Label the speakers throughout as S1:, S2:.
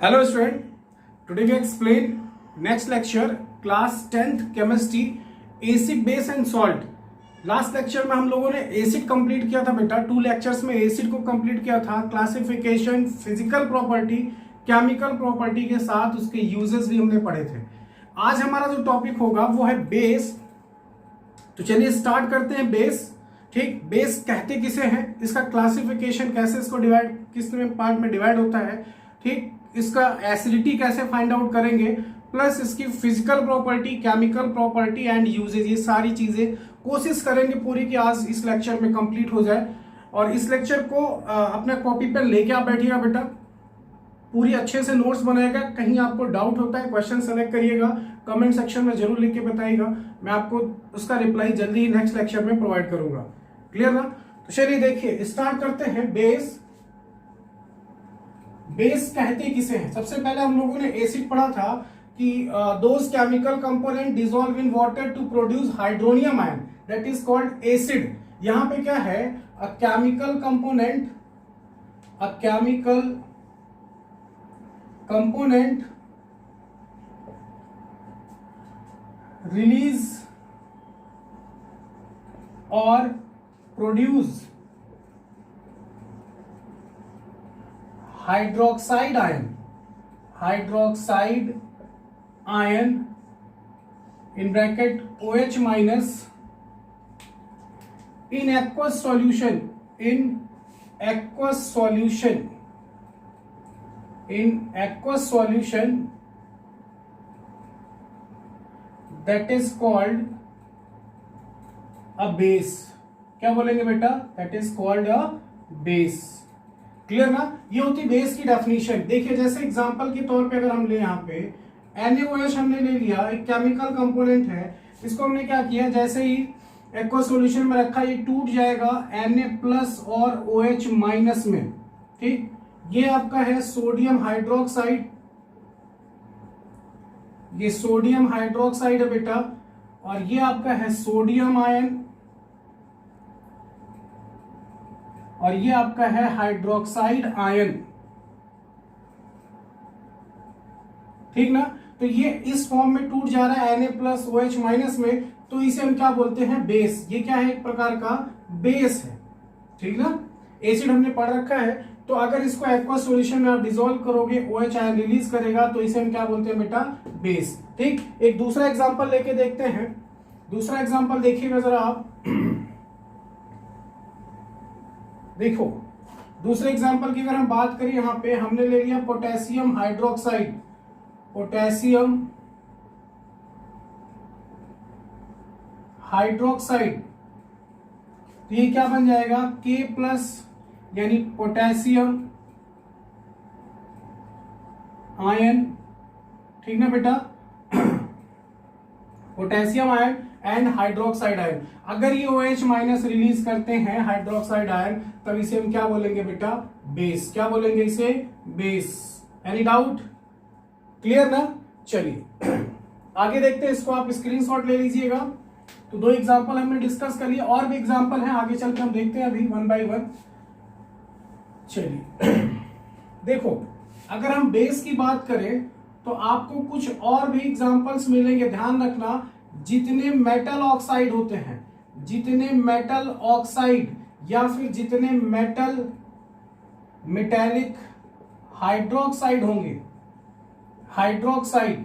S1: Hello student, today we explain next lecture class 10th chemistry acid base and salt। Last lecture में हम लोगों ने acid complete किया था बेटा, 2 लेक्चर्स में एसिड को कंप्लीट किया था, classification, physical property, chemical property के साथ उसके यूजेस भी हमने पढ़े थे। आज हमारा जो टॉपिक होगा वो है बेस। तो चलिए स्टार्ट करते हैं बेस। ठीक, बेस कहते किसे हैं, इसका क्लासिफिकेशन कैसे, इसको डिवाइड किस पार्ट में डिवाइड होता है, ठीक, इसका एसिडिटी कैसे फाइंड आउट करेंगे, प्लस इसकी physical property, chemical property and uses, ये सारी चीजें कोशिश करेंगे पूरी कि आज इस लेक्चर में कंप्लीट हो जाए। और इस लेक्चर को अपने कॉपी पे लेके आप बैठिएगा बेटा, पूरी अच्छे से नोट्स बनाएगा। कहीं आपको डाउट होता है क्वेश्चन सेलेक्ट करिएगा, कमेंट सेक्शन में जरूर लिख के बताइएगा, मैं आपको उसका रिप्लाई जल्दी ही नेक्स्ट लेक्चर में प्रोवाइड करूंगा। क्लियर ना? तो चलिए देखिए स्टार्ट करते हैं। बेस, बेस कहते किसे हैं? सबसे पहले हम लोगों ने एसिड पढ़ा था कि those chemical component dissolve in water to produce hydronium ion, that is called acid. यहां पे क्या है, a chemical component, a chemical component release और produce hydroxide ion, hydroxide ion in bracket OH minus in aqueous solution, in aqueous solution, in aqueous solution, that is called a base। क्या बोलेंगे बेटा? that is called a base। Clear ना? ये होती base की definition. देखिए जैसे example के तौर पे अगर हम ले यहाँ पे NaOH हमने ले लिया, एक केमिकल कंपोनेंट है, इसको हमने क्या किया, जैसे ही एक्वा सॉल्यूशन में रखा ये टूट जाएगा Na प्लस और OH माइनस में। ठीक, ये आपका है सोडियम हाइड्रोक्साइड, ये सोडियम हाइड्रोक्साइड है बेटा, और ये आपका है सोडियम आयन, और ये आपका है हाइड्रोक्साइड आयन। ठीक ना? तो ये इस फॉर्म में टूट जा रहा है Na प्लस OH माइनस में, तो इसे हम क्या बोलते हैं? बेस। ये क्या है? एक प्रकार का बेस है। ठीक ना? एसिड हमने पढ़ रखा है, तो अगर इसको एक्वा सॉल्यूशन में आप डिसॉल्व करोगे, OH आयन रिलीज करेगा, तो इसे हम क्या बोलते हैं बेटा? बेस। ठीक, एक दूसरा एग्जांपल लेके देखते हैं। दूसरा एग्जांपल देखिएगा जरा आप। देखो दूसरे एग्जांपल की अगर हम बात करें, यहां पे हमने ले लिया पोटेशियम हाइड्रोक्साइड, पोटेशियम हाइड्रोक्साइड, तो ये क्या बन जाएगा? K प्लस, यानी पोटेशियम आयन। ठीक ना बेटा? Potassium ion and hydroxide ion. अगर ये OH माइनस रिलीज करते हैं हाइड्रोक्साइड आयन, तब इसे हम क्या बोलेंगे बेटा? बेस। क्या बोलेंगे इसे? बेस। Any doubt? क्लियर ना? चलिए आगे देखते हैं, इसको आप स्क्रीनशॉट ले लीजिएगा। तो 2 एग्जांपल हमने डिस्कस कर लिए, और भी एग्जांपल हैं, आगे चलकर हम देखते हैं अभी 1 बाय 1। चलिए देखो, अगर हम बेस की बात करें तो आपको कुछ और भी एग्जांपल्स मिलेंगे। ध्यान रखना, जितने मेटल ऑक्साइड होते हैं, जितने मेटल ऑक्साइड या फिर जितने मेटल मेटेलिक हाइड्रोक्साइड होंगे, हाइड्रोक्साइड,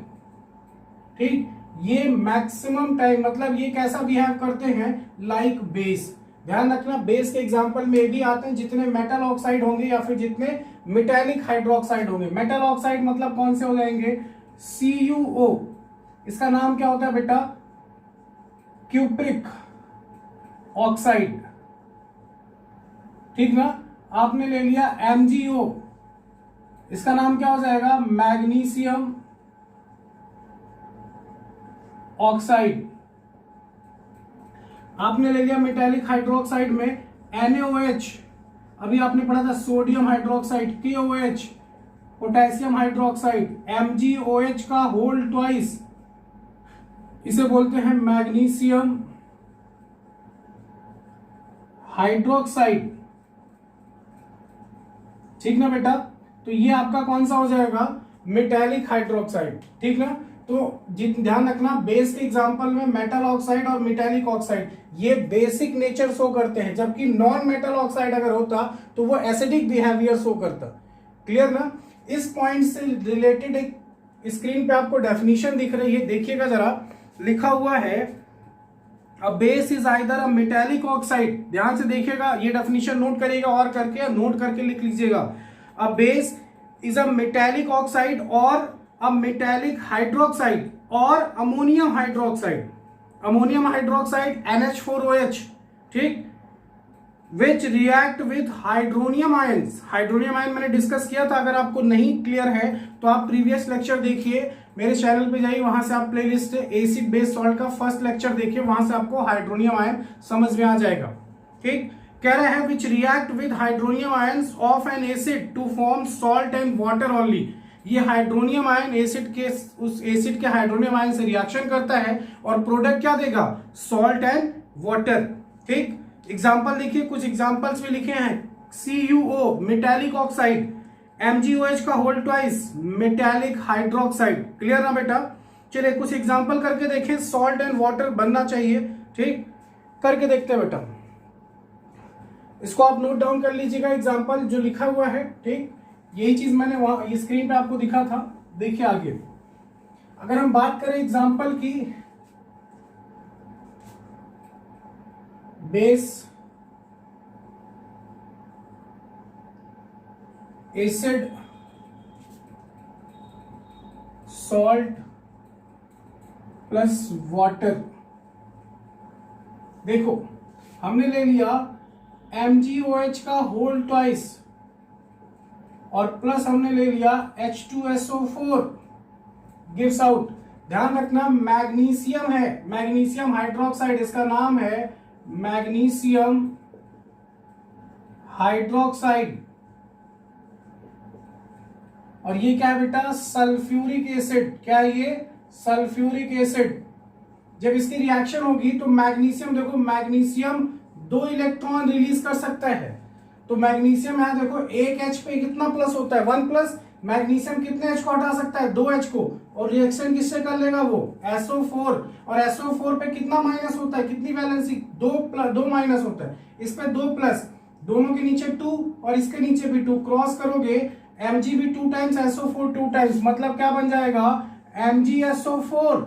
S1: ठीक, ये मैक्सिमम टाइम, मतलब ये कैसा बिहेव करते हैं? Like base. ध्यान रखना, बेस के एग्जांपल में भी आते हैं जितने मेटल ऑक्साइड होंगे या फिर जितने मेटेलिक हाइड्रोक्साइड होंगे। मेटल ऑक्साइड मतलब कौन से हो जाएंगे? CuO। इसका नाम क्या होता है बेटा? Cupric oxide. ठीक ना? आपने ले लिया MgO, इसका नाम क्या हो जाएगा? Magnesium oxide. आपने ले लिया मेटेलिक हाइड्रोक्साइड में NaOH, अभी आपने पढ़ा था sodium hydroxide, KOH, potassium hydroxide, MgOH का होल ट्वाइस, इसे बोलते हैं मैग्नीशियम हाइड्रोक्साइड। ठीक ना बेटा? तो ये आपका कौन सा हो जाएगा? मेटालिक हाइड्रोक्साइड, ठीक ना। तो ध्यान रखना, बेस के एग्जांपल में मेटल ऑक्साइड और मेटालिक ऑक्साइड ये बेसिक नेचर शो करते हैं, जबकि नॉन मेटल ऑक्साइड अगर होता तो वो एसिडिक बिहेवियर शो करता। क्लियर ना। इस पॉइंट से रिलेटेड एक स्क्रीन पे आपको डेफिनेशन दिख रही है, देखिएगा जरा, लिखा हुआ है a base is either a metallic oxide. ध्यान से देखिएगा, ये डेफिनेशन नोट करिएगा और करके नोट करके लिख लीजिएगा। A base is a metallic oxide और अ मेटालिक हाइड्रोक्साइड और ammonium hydroxide. Ammonium hydroxide NH4OH, ठीक, विच react with hydronium ions. Hydronium ion मैंने डिस्कस किया था, अगर आपको नहीं क्लियर है तो आप प्रीवियस लेक्चर देखिए, मेरे चैनल पे जाइए, वहां से आप प्लेलिस्ट एसिड बेस सॉल्ट का फर्स्ट लेक्चर देखिए, वहां से आपको हाइड्रोनियम आयन समझ में आ जाएगा। ठीक, कह रहे हैं which react with hydronium ions of an acid to form salt and water only. ये हाइड्रोनियम आयन एसिड के, उस एसिड के हाइड्रोनियम आयन से रिएक्शन करता है और प्रोडक्ट क्या देगा, सॉल्ट एंड वाटर। ठीक, एग्जाम्पल देखिए, कुछ एग्जाम्पल्स भी लिखे हैं। CuO मेटालिक ऑक्साइड, MgOH का whole twice metallic hydroxide. Clear ना बेटा। चलिए कुछ एग्जाम्पल करके देखें, सॉल्ट एंड वाटर बनना चाहिए। ठीक, करके देखते हैं बेटा, इसको आप नोट डाउन कर लीजिएगा, एग्जाम्पल जो लिखा हुआ है। ठीक, यही चीज मैंने वहां ये स्क्रीन पे आपको दिखा था। देखिए आगे, अगर हम बात करें एग्जाम्पल की, base, acid, salt plus water. देखो हमने ले लिया MgOH का होल ट्वाइस और प्लस हमने ले लिया H2SO4 गिव्स आउट। ध्यान रखना मैग्नीशियम है, मैग्नीशियम हाइड्रोक्साइड, इसका नाम है मैग्नीशियम हाइड्रोक्साइड। और ये क्या है बेटा, सल्फ्यूरिक एसिड। क्या है ये, सल्फ्यूरिक एसिड। जब इसकी रिएक्शन होगी तो मैग्नीशियम, देखो मैग्नीशियम 2 इलेक्ट्रॉन रिलीज कर सकता है, तो मैग्नीशियम यहां देखो एक H पे कितना प्लस होता है, 1 प्लस। मैग्नीशियम कितने H को हटा सकता है, 2 H को, और रिएक्शन किससे कर लेगा वो, SO4। और SO4 पे कितना माइनस होता है, कितनी वैलेंसी, 2 माइनस होता है, इस पे 2 प्लस, दोनों के नीचे 2 और इसके नीचे भी 2, क्रॉस करोगे Mg भी 2 टाइम्स, SO4 2 टाइम्स, मतलब क्या बन जाएगा, MgSO4।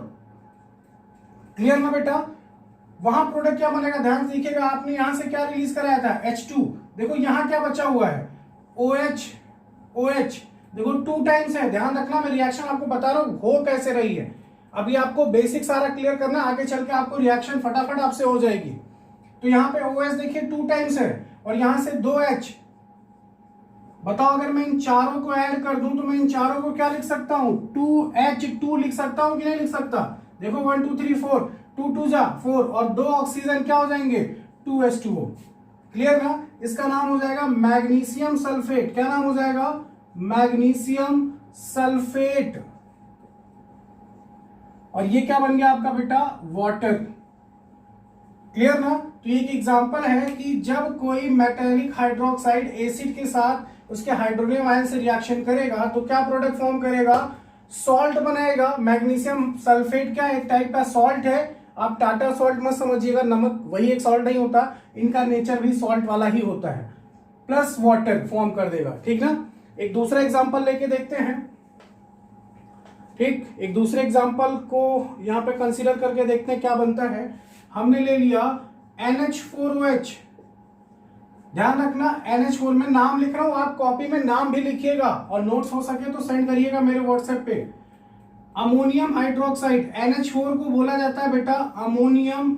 S1: क्लियर ना बेटा। वहां प्रोडक्ट क्या बनेगा, ध्यान से देखिएगा, आपने यहां से क्या रिलीज कराया था, H2। देखो यहां क्या बचा हुआ है, OH, देखो 2 टाइम्स है। ध्यान रखना, मैं रिएक्शन आपको बता रहा हूं हो कैसे रही है, अभी आपको बेसिक सारा क्लियर करना, आगे चल के आपको रिएक्शन फटाफट आपसे हो जाएगी। तो यहाँ पे OH देखिए 2 टाइम्स है और यहां से 2H। बताओ अगर मैं इन चारों को ऐड कर दूं तो मैं इन चारों को क्या लिख सकता हूं, 2H2 लिख सकता हूं कि नहीं लिख सकता। देखो 1 2 3 4, 2 2 जा 4 और 2 ऑक्सीजन क्या हो जाएंगे, 2H2O। क्लियर ना। इसका नाम हो जाएगा मैग्नीशियम सल्फेट। क्या नाम हो जाएगा, मैग्नीशियम सल्फेट। और ये क्या बन गया आपका बेटा, वाटर। क्लियर ना। तो ये एक एग्जांपल है कि जब कोई मेटालिक हाइड्रोक्साइड एसिड के साथ उसके हाइड्रोनियम आयन से रिएक्शन करेगा तो क्या प्रोडक्ट फॉर्म करेगा, सॉल्ट बनाएगा। मैग्नीशियम सल्फेट क्या एक टाइप का सॉल्ट है, आप टाटा सॉल्ट मत समझिएगा, नमक वही एक सॉल्ट नहीं होता, इनका नेचर भी सॉल्ट वाला ही होता है, प्लस वाटर फॉर्म कर देगा। ठीक ना। एक दूसरा एग्जांपल लेके देखते हैं। ठीक, एक दूसरे एग्जांपल को यहां पे कंसीडर करके देखते हैं क्या बनता है। हमने ले लिया NH4OH। ध्यान रखना NH4 में नाम लिख रहा हूं, आप कॉपी में नाम भी लिखिएगा और नोट्स हो सके तो सेंड करिएगा मेरे व्हाट्सएप पे। अमोनियम हाइड्रोक्साइड, NH4 को बोला जाता है बेटा अमोनियम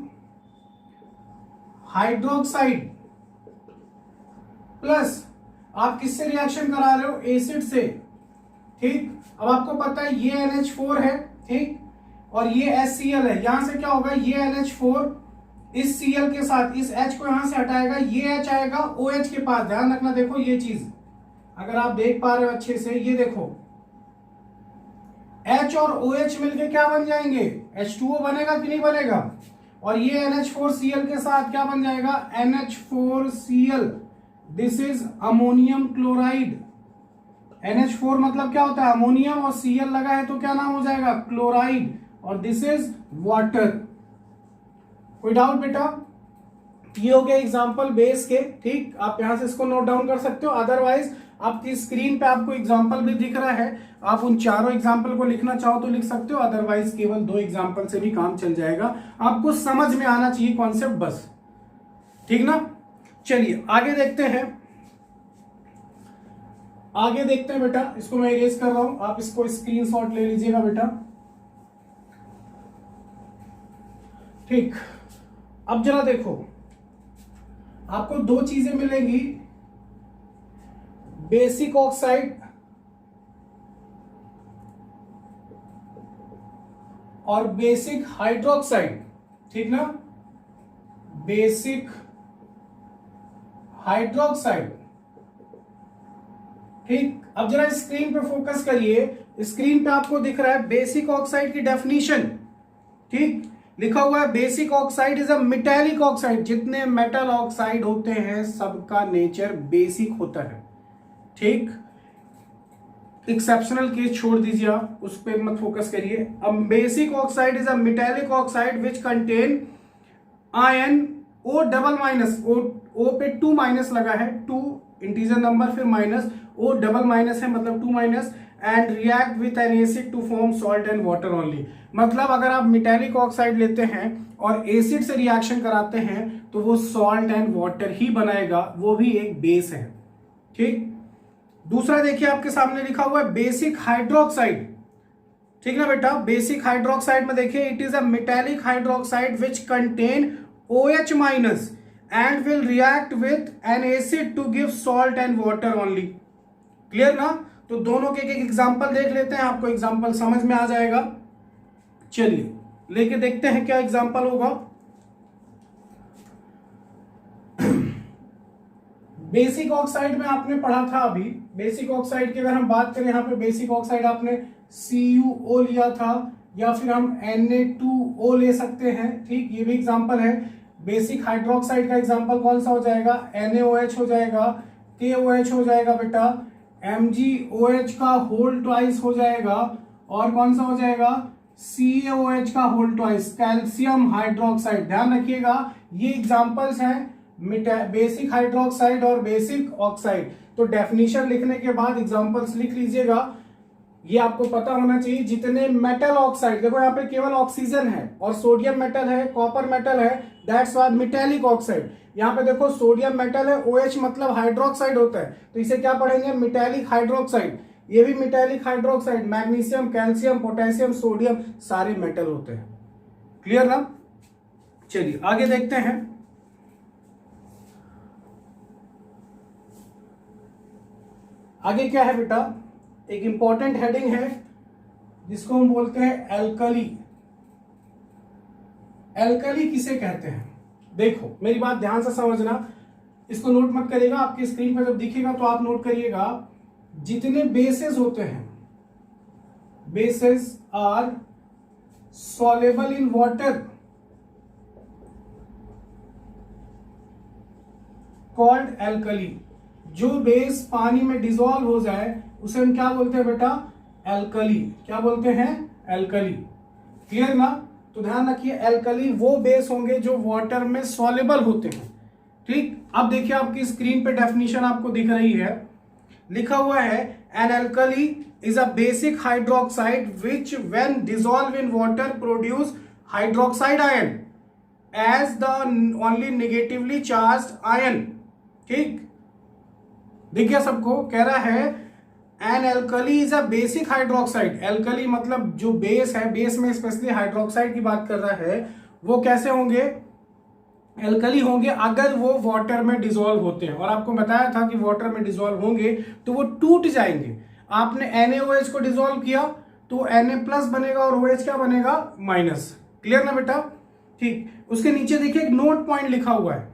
S1: हाइड्रोक्साइड, प्लस आप किससे रिएक्शन करा रहे हो, एसिड से। ठीक, अब आपको पता है ये NH4 है, ठीक, और ये HCl है। यहां से क्या होगा, ये NH4 इस Cl के साथ इस H को यहां से हटाएगा, ये H आएगा OH के पास। ध्यान रखना, देखो ये चीज अगर आप देख पा रहे हो अच्छे से, ये देखो H और OH मिलके क्या बन जाएंगे, H2O बनेगा कि नहीं बनेगा। और ये NH4Cl के साथ क्या बन जाएगा, NH4Cl। This is ammonium chloride, NH4 मतलब क्या होता है, अमोनियम, और Cl लगा है तो क्या नाम हो जाएगा, क्लोराइड, और दिस इज वाटर। कोई डाउट बेटा? ये हो गया एग्जाम्पल बेस के, ठीक। आप यहां से इसको नोट डाउन कर सकते हो, अदरवाइज आपकी स्क्रीन पे आपको एग्जाम्पल भी दिख रहा है, आप उन चारों एग्जाम्पल को लिखना चाहो तो लिख सकते हो, अदरवाइज केवल 2 एग्जाम्पल से भी काम चल जाएगा। आपको समझ में आना चाहिए कॉन्सेप्ट बस, ठीक ना। चलिए आगे देखते हैं, आगे देखते हैं बेटा। इसको मैं इरेज कर रहा हूं, आप इसको स्क्रीनशॉट ले लीजिएगा बेटा, ठीक। अब जरा देखो, आपको 2 चीजें मिलेंगी, बेसिक ऑक्साइड और बेसिक हाइड्रोक्साइड, ठीक ना, बेसिक हाइड्रोक्साइड, ठीक। अब जरा स्क्रीन पे फोकस करिए, स्क्रीन पे आपको दिख रहा है बेसिक ऑक्साइड की डेफिनेशन, ठीक। लिखा हुआ है basic oxide is a metallic oxide. जितने मेटल ऑक्साइड होते हैं सबका नेचर बेसिक होता है, ठीक। एक्सेप्शनल केस छोड़ दीजिए, आप उस पर मत फोकस करिए। अब basic oxide is a metallic oxide which contain ion O double minus, O पे 2 माइनस लगा है, 2 इंटीजर नंबर फिर माइनस, ओ डबल माइनस है मतलब 2 minus, and react with an acid to form salt and water only. मतलब अगर आप metallic oxide लेते हैं और एसिड से रिएक्शन कराते हैं तो वो सॉल्ट एंड वाटर ही बनाएगा, वो भी एक बेस है, ठीक। दूसरा देखिए आपके सामने लिखा हुआ है बेसिक हाइड्रोक्साइड, ठीक ना बेटा। बेसिक हाइड्रोक्साइड में देखिए it is a metallic hydroxide which contain OH minus and will react with an acid to give salt and water only. Clear ना। तो दोनों के एक एग्जांपल देख लेते हैं, आपको एग्जांपल समझ में आ जाएगा। चलिए लेके देखते हैं क्या एग्जांपल होगा। बेसिक ऑक्साइड में आपने पढ़ा था अभी, बेसिक ऑक्साइड की अगर हम बात करें, यहाँ पे बेसिक ऑक्साइड आपने CuO लिया था या फिर हम Na2O ले सकते हैं, ठीक। ये भी एग्जांपल है। बेसिक हाइड्रोक्साइड का एग्जांपल कौन सा हो जाएगा, NaOH हो जाएगा, KOH हो जाएगा बेटा, MgOH का होल ट्वाइस हो जाएगा, और कौन सा हो जाएगा, CaOH का होल ट्वाइस, कैल्शियम हाइड्रोक्साइड। ध्यान रखिएगा ये एग्जांपल्स हैं बेसिक हाइड्रोक्साइड और बेसिक ऑक्साइड। तो डेफिनेशन लिखने के बाद एग्जांपल्स लिख लीजिएगा, ये आपको पता होना चाहिए। जितने मेटल ऑक्साइड, देखो यहाँ पे केवल ऑक्सीजन है और सोडियम मेटल है, कॉपर मेटल है, दैट्स व्हाई मेटेलिक ऑक्साइड। यहाँ पे देखो सोडियम मेटल है, OH मतलब हाइड्रोक्साइड होता है, तो इसे क्या पढ़ेंगे, मेटेलिक हाइड्रोक्साइड। ये भी metallic hydroxide, magnesium, calcium, potassium, sodium सारे मेटल होते हैं। क्लियर ना। चलिए आगे देखते हैं। आगे क्या है बेटा, एक इंपॉर्टेंट हेडिंग है जिसको हम बोलते हैं एल्कली। एल्कली किसे कहते हैं, देखो मेरी बात ध्यान से समझना, इसको नोट मत करिएगा, आपकी स्क्रीन पर जब दिखेगा तो आप नोट करिएगा। जितने बेसेस होते हैं, bases are soluble in water called alkali. जो बेस पानी में डिसॉल्व हो जाए उसे हम क्या बोलते हैं बेटा, एल्कली। क्या बोलते हैं, एल्कली। क्लियर ना। तो ध्यान रखिए एल्कली वो बेस होंगे जो वाटर में सॉल्युबल होते हैं, ठीक। अब देखिए आपकी स्क्रीन पे डेफिनेशन आपको दिख रही है, लिखा हुआ है an alkali is a basic hydroxide which when dissolve in water produce hydroxide ion as the only negatively charged ion, ठीक। दिख गया सबको, कह रहा है an alkali is a basic hydroxide. Alkali मतलब जो बेस है, बेस में स्पेशली हाइड्रोक्साइड की बात कर रहा है, वो कैसे होंगे, एल्कली होंगे अगर वो वाटर में डिसॉल्व होते हैं। और आपको बताया था कि वाटर में डिसॉल्व होंगे तो वो टूट जाएंगे। आपने NaOH को डिसॉल्व किया तो Na+ बनेगा और OH क्या बनेगा, माइनस। क्लियर ना बेटा, ठीक। उसके नीचे देखिए एक नोट पॉइंट लिखा हुआ है,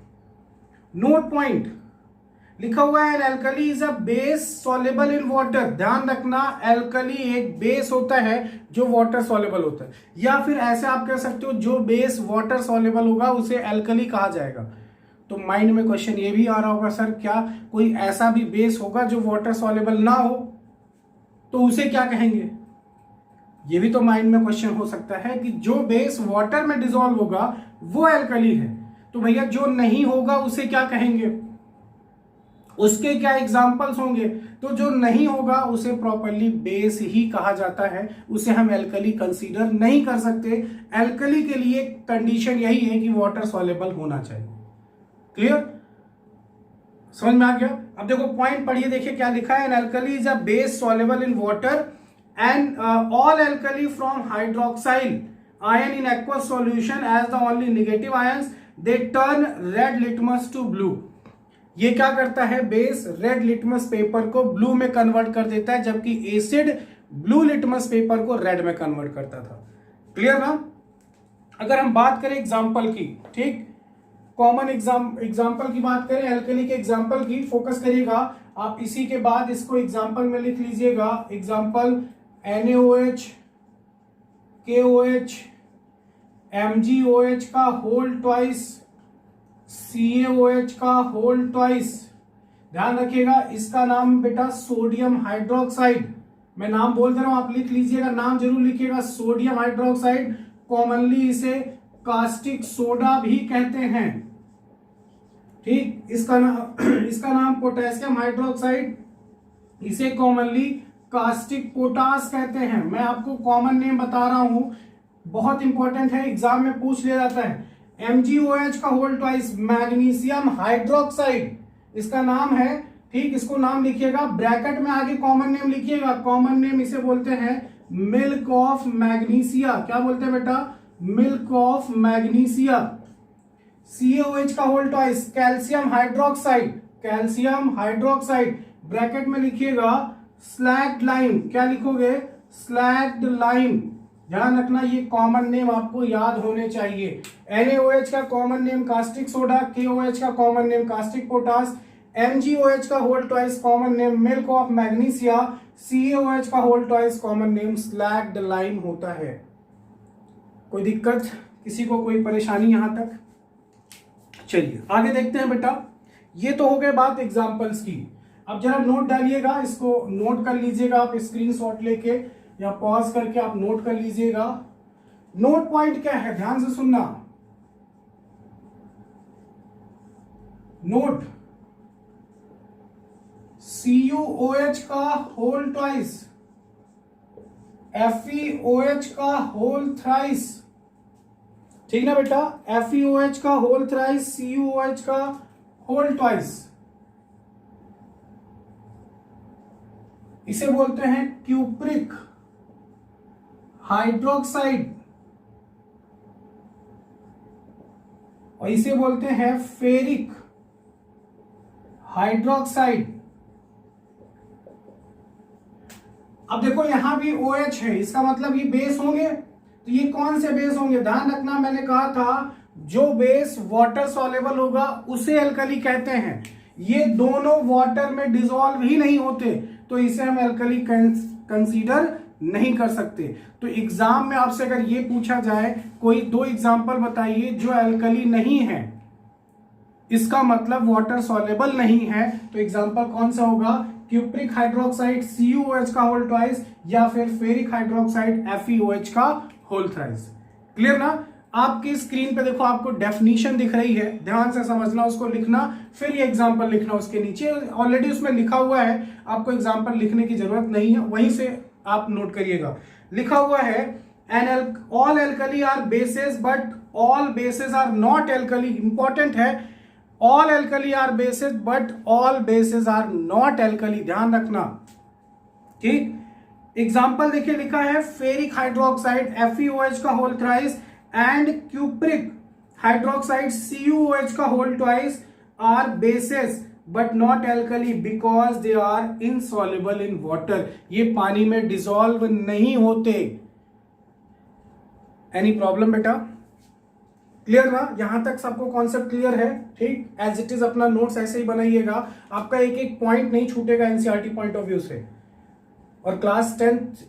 S1: नोट पॉइंट लिखा हुआ है an alkali is a base soluble in water. ध्यान रखना एल्कली एक बेस होता है जो वाटर सॉल्युबल होता है, या फिर ऐसे आप कह सकते हो जो बेस वाटर सॉल्युबल होगा उसे एल्कली कहा जाएगा। तो माइंड में क्वेश्चन ये भी आ रहा होगा, सर क्या कोई ऐसा भी बेस होगा जो वाटर सॉल्युबल ना हो, तो उसे क्या कहेंगे? ये भी तो माइंड में क्वेश्चन हो सकता है कि जो बेस वाटर में डिसॉल्व होगा वो एल्कली है, तो भैया जो नहीं होगा उसे क्या कहेंगे? उसके क्या एग्जाम्पल्स होंगे? तो जो नहीं होगा उसे प्रॉपरली बेस ही कहा जाता है, उसे हम एल्कली कंसीडर नहीं कर सकते। एल्कली के लिए कंडीशन यही है कि वाटर सॉल्युबल होना चाहिए। क्लियर? समझ में आ गया? अब देखो पॉइंट पढ़िए, देखिए क्या लिखा है। An alkali is a base soluble in water and all alkali from hydroxyl ion in aqueous solution as the only negative ions they turn red litmus to blue. ये क्या करता है? बेस रेड लिटमस पेपर को blue में convert कर देता है, जबकि एसिड ब्लू लिटमस पेपर को रेड में कन्वर्ट करता था। क्लियर ना? अगर हम बात करें एग्जाम्पल की, ठीक, कॉमन एग्जाम्पल की बात करें, एल्कली के एग्जाम्पल की, फोकस करिएगा आप। इसी के बाद इसको एग्जाम्पल में लिख लीजिएगा। एग्जाम्पल NaOH, KOH, MgOH का होल ट्वाइस, CaOH का होल ट्वाइस। ध्यान रखिएगा, इसका नाम बेटा सोडियम हाइड्रोक्साइड, मैं नाम बोल दे रहा हूं, आप लिख लीजिएगा, नाम जरूर लिखिएगा, सोडियम हाइड्रोक्साइड। कॉमनली इसे कास्टिक सोडा भी कहते हैं, ठीक। इसका नाम पोटेशियम हाइड्रोक्साइड, इसे कॉमनली कास्टिक पोटास कहते हैं। मैं आपको कॉमन नेम बता रहा हूं, बहुत इंपॉर्टेंट है, एग्जाम में पूछ लिया जाता है। MgOH का होल ट्वाइस मैग्नीशियम हाइड्रोक्साइड, इसका नाम है, ठीक। इसको नाम लिखिएगा, ब्रैकेट में आगे कॉमन नेम लिखिएगा। कॉमन नेम इसे बोलते हैं मिल्क ऑफ मैग्नीशिया। क्या बोलते हैं बेटा? Milk of magnesia. CaOH का whole twice calcium hydroxide, calcium hydroxide, bracket में लिखिएगा स्लैग्ड लाइम। क्या लिखोगे? Slaked lime. ध्यान रखना, ये कॉमन नेम आपको याद होने चाहिए। NaOH का common name caustic soda, KOH का common name caustic potash, MgOH का whole twice common name milk of magnesia, CaOH का whole twice common name slaked lime होता है। कोई दिक्कत? किसी को कोई परेशानी यहां तक? चलिए आगे देखते हैं बेटा। ये तो हो गए बात एग्जाम्पल्स की। अब जरा नोट डालिएगा, इसको नोट कर लीजिएगा आप स्क्रीनशॉट लेके या पॉज करके आप नोट कर लीजिएगा। नोट पॉइंट क्या है, ध्यान से सुनना। नोट CuOH का होल ट्वाइस, FeOH का होल थ्राइस, ठीक ना बेटा? FeOH का होल थ्राइस, CuOH का होल ट्वाइस, इसे बोलते हैं क्यूप्रिक हाइड्रोक्साइड और इसे बोलते हैं फेरिक हाइड्रोक्साइड। अब देखो यहां भी OH है, इसका मतलब ये बेस होंगे। तो ये कौन से बेस होंगे? ध्यान रखना, मैंने कहा था जो बेस वाटर सॉल्युबल होगा उसे एल्कली कहते हैं। ये दोनों वाटर में डिसॉल्व ही नहीं होते, तो इसे हम एल्कली कंसीडर नहीं कर सकते। तो एग्जाम में आपसे अगर ये पूछा जाए कोई दो एग्जाम्पल बताइए जो एल्कली नहीं है, इसका मतलब वाटर सॉल्युबल नहीं है, तो एग्जाम्पल कौन सा होगा? क्यूप्रिक हाइड्रोक्साइड CuOH का होल ट्वाइस या फिर फेरिक हाइड्रोक्साइड FeOH का होल थ्राइस। क्लियर ना? आपकी स्क्रीन पे देखो, आपको डेफिनेशन दिख रही है, ध्यान से समझना, उसको लिखना, फिर ये एग्जांपल लिखना उसके नीचे। ऑलरेडी उसमें लिखा हुआ है, आपको एग्जांपल लिखने की जरूरत नहीं है, वहीं से आप नोट करिएगा। लिखा हुआ है all alkali are bases but all bases are not alkali. Important है, all alkali are bases but all bases are not alkali, ध्यान रखना, ठीक। एग्जाम्पल देखिए, लिखा है फेरिक हाइड्रोक्साइड FeOH का whole thrice and cupric hydroxide CuOH का whole twice are bases but not alkali because they are insoluble in water. ये पानी में डिसॉल्व नहीं होते। एनी प्रॉब्लम बेटा? क्लियर ना? यहां तक सबको कॉन्सेप्ट क्लियर है? ठीक, एज इट इज अपना नोट्स ऐसे ही बनाइएगा, आपका एक एक पॉइंट नहीं छूटेगा एनसीईआरटी पॉइंट ऑफ व्यू से। और क्लास 10th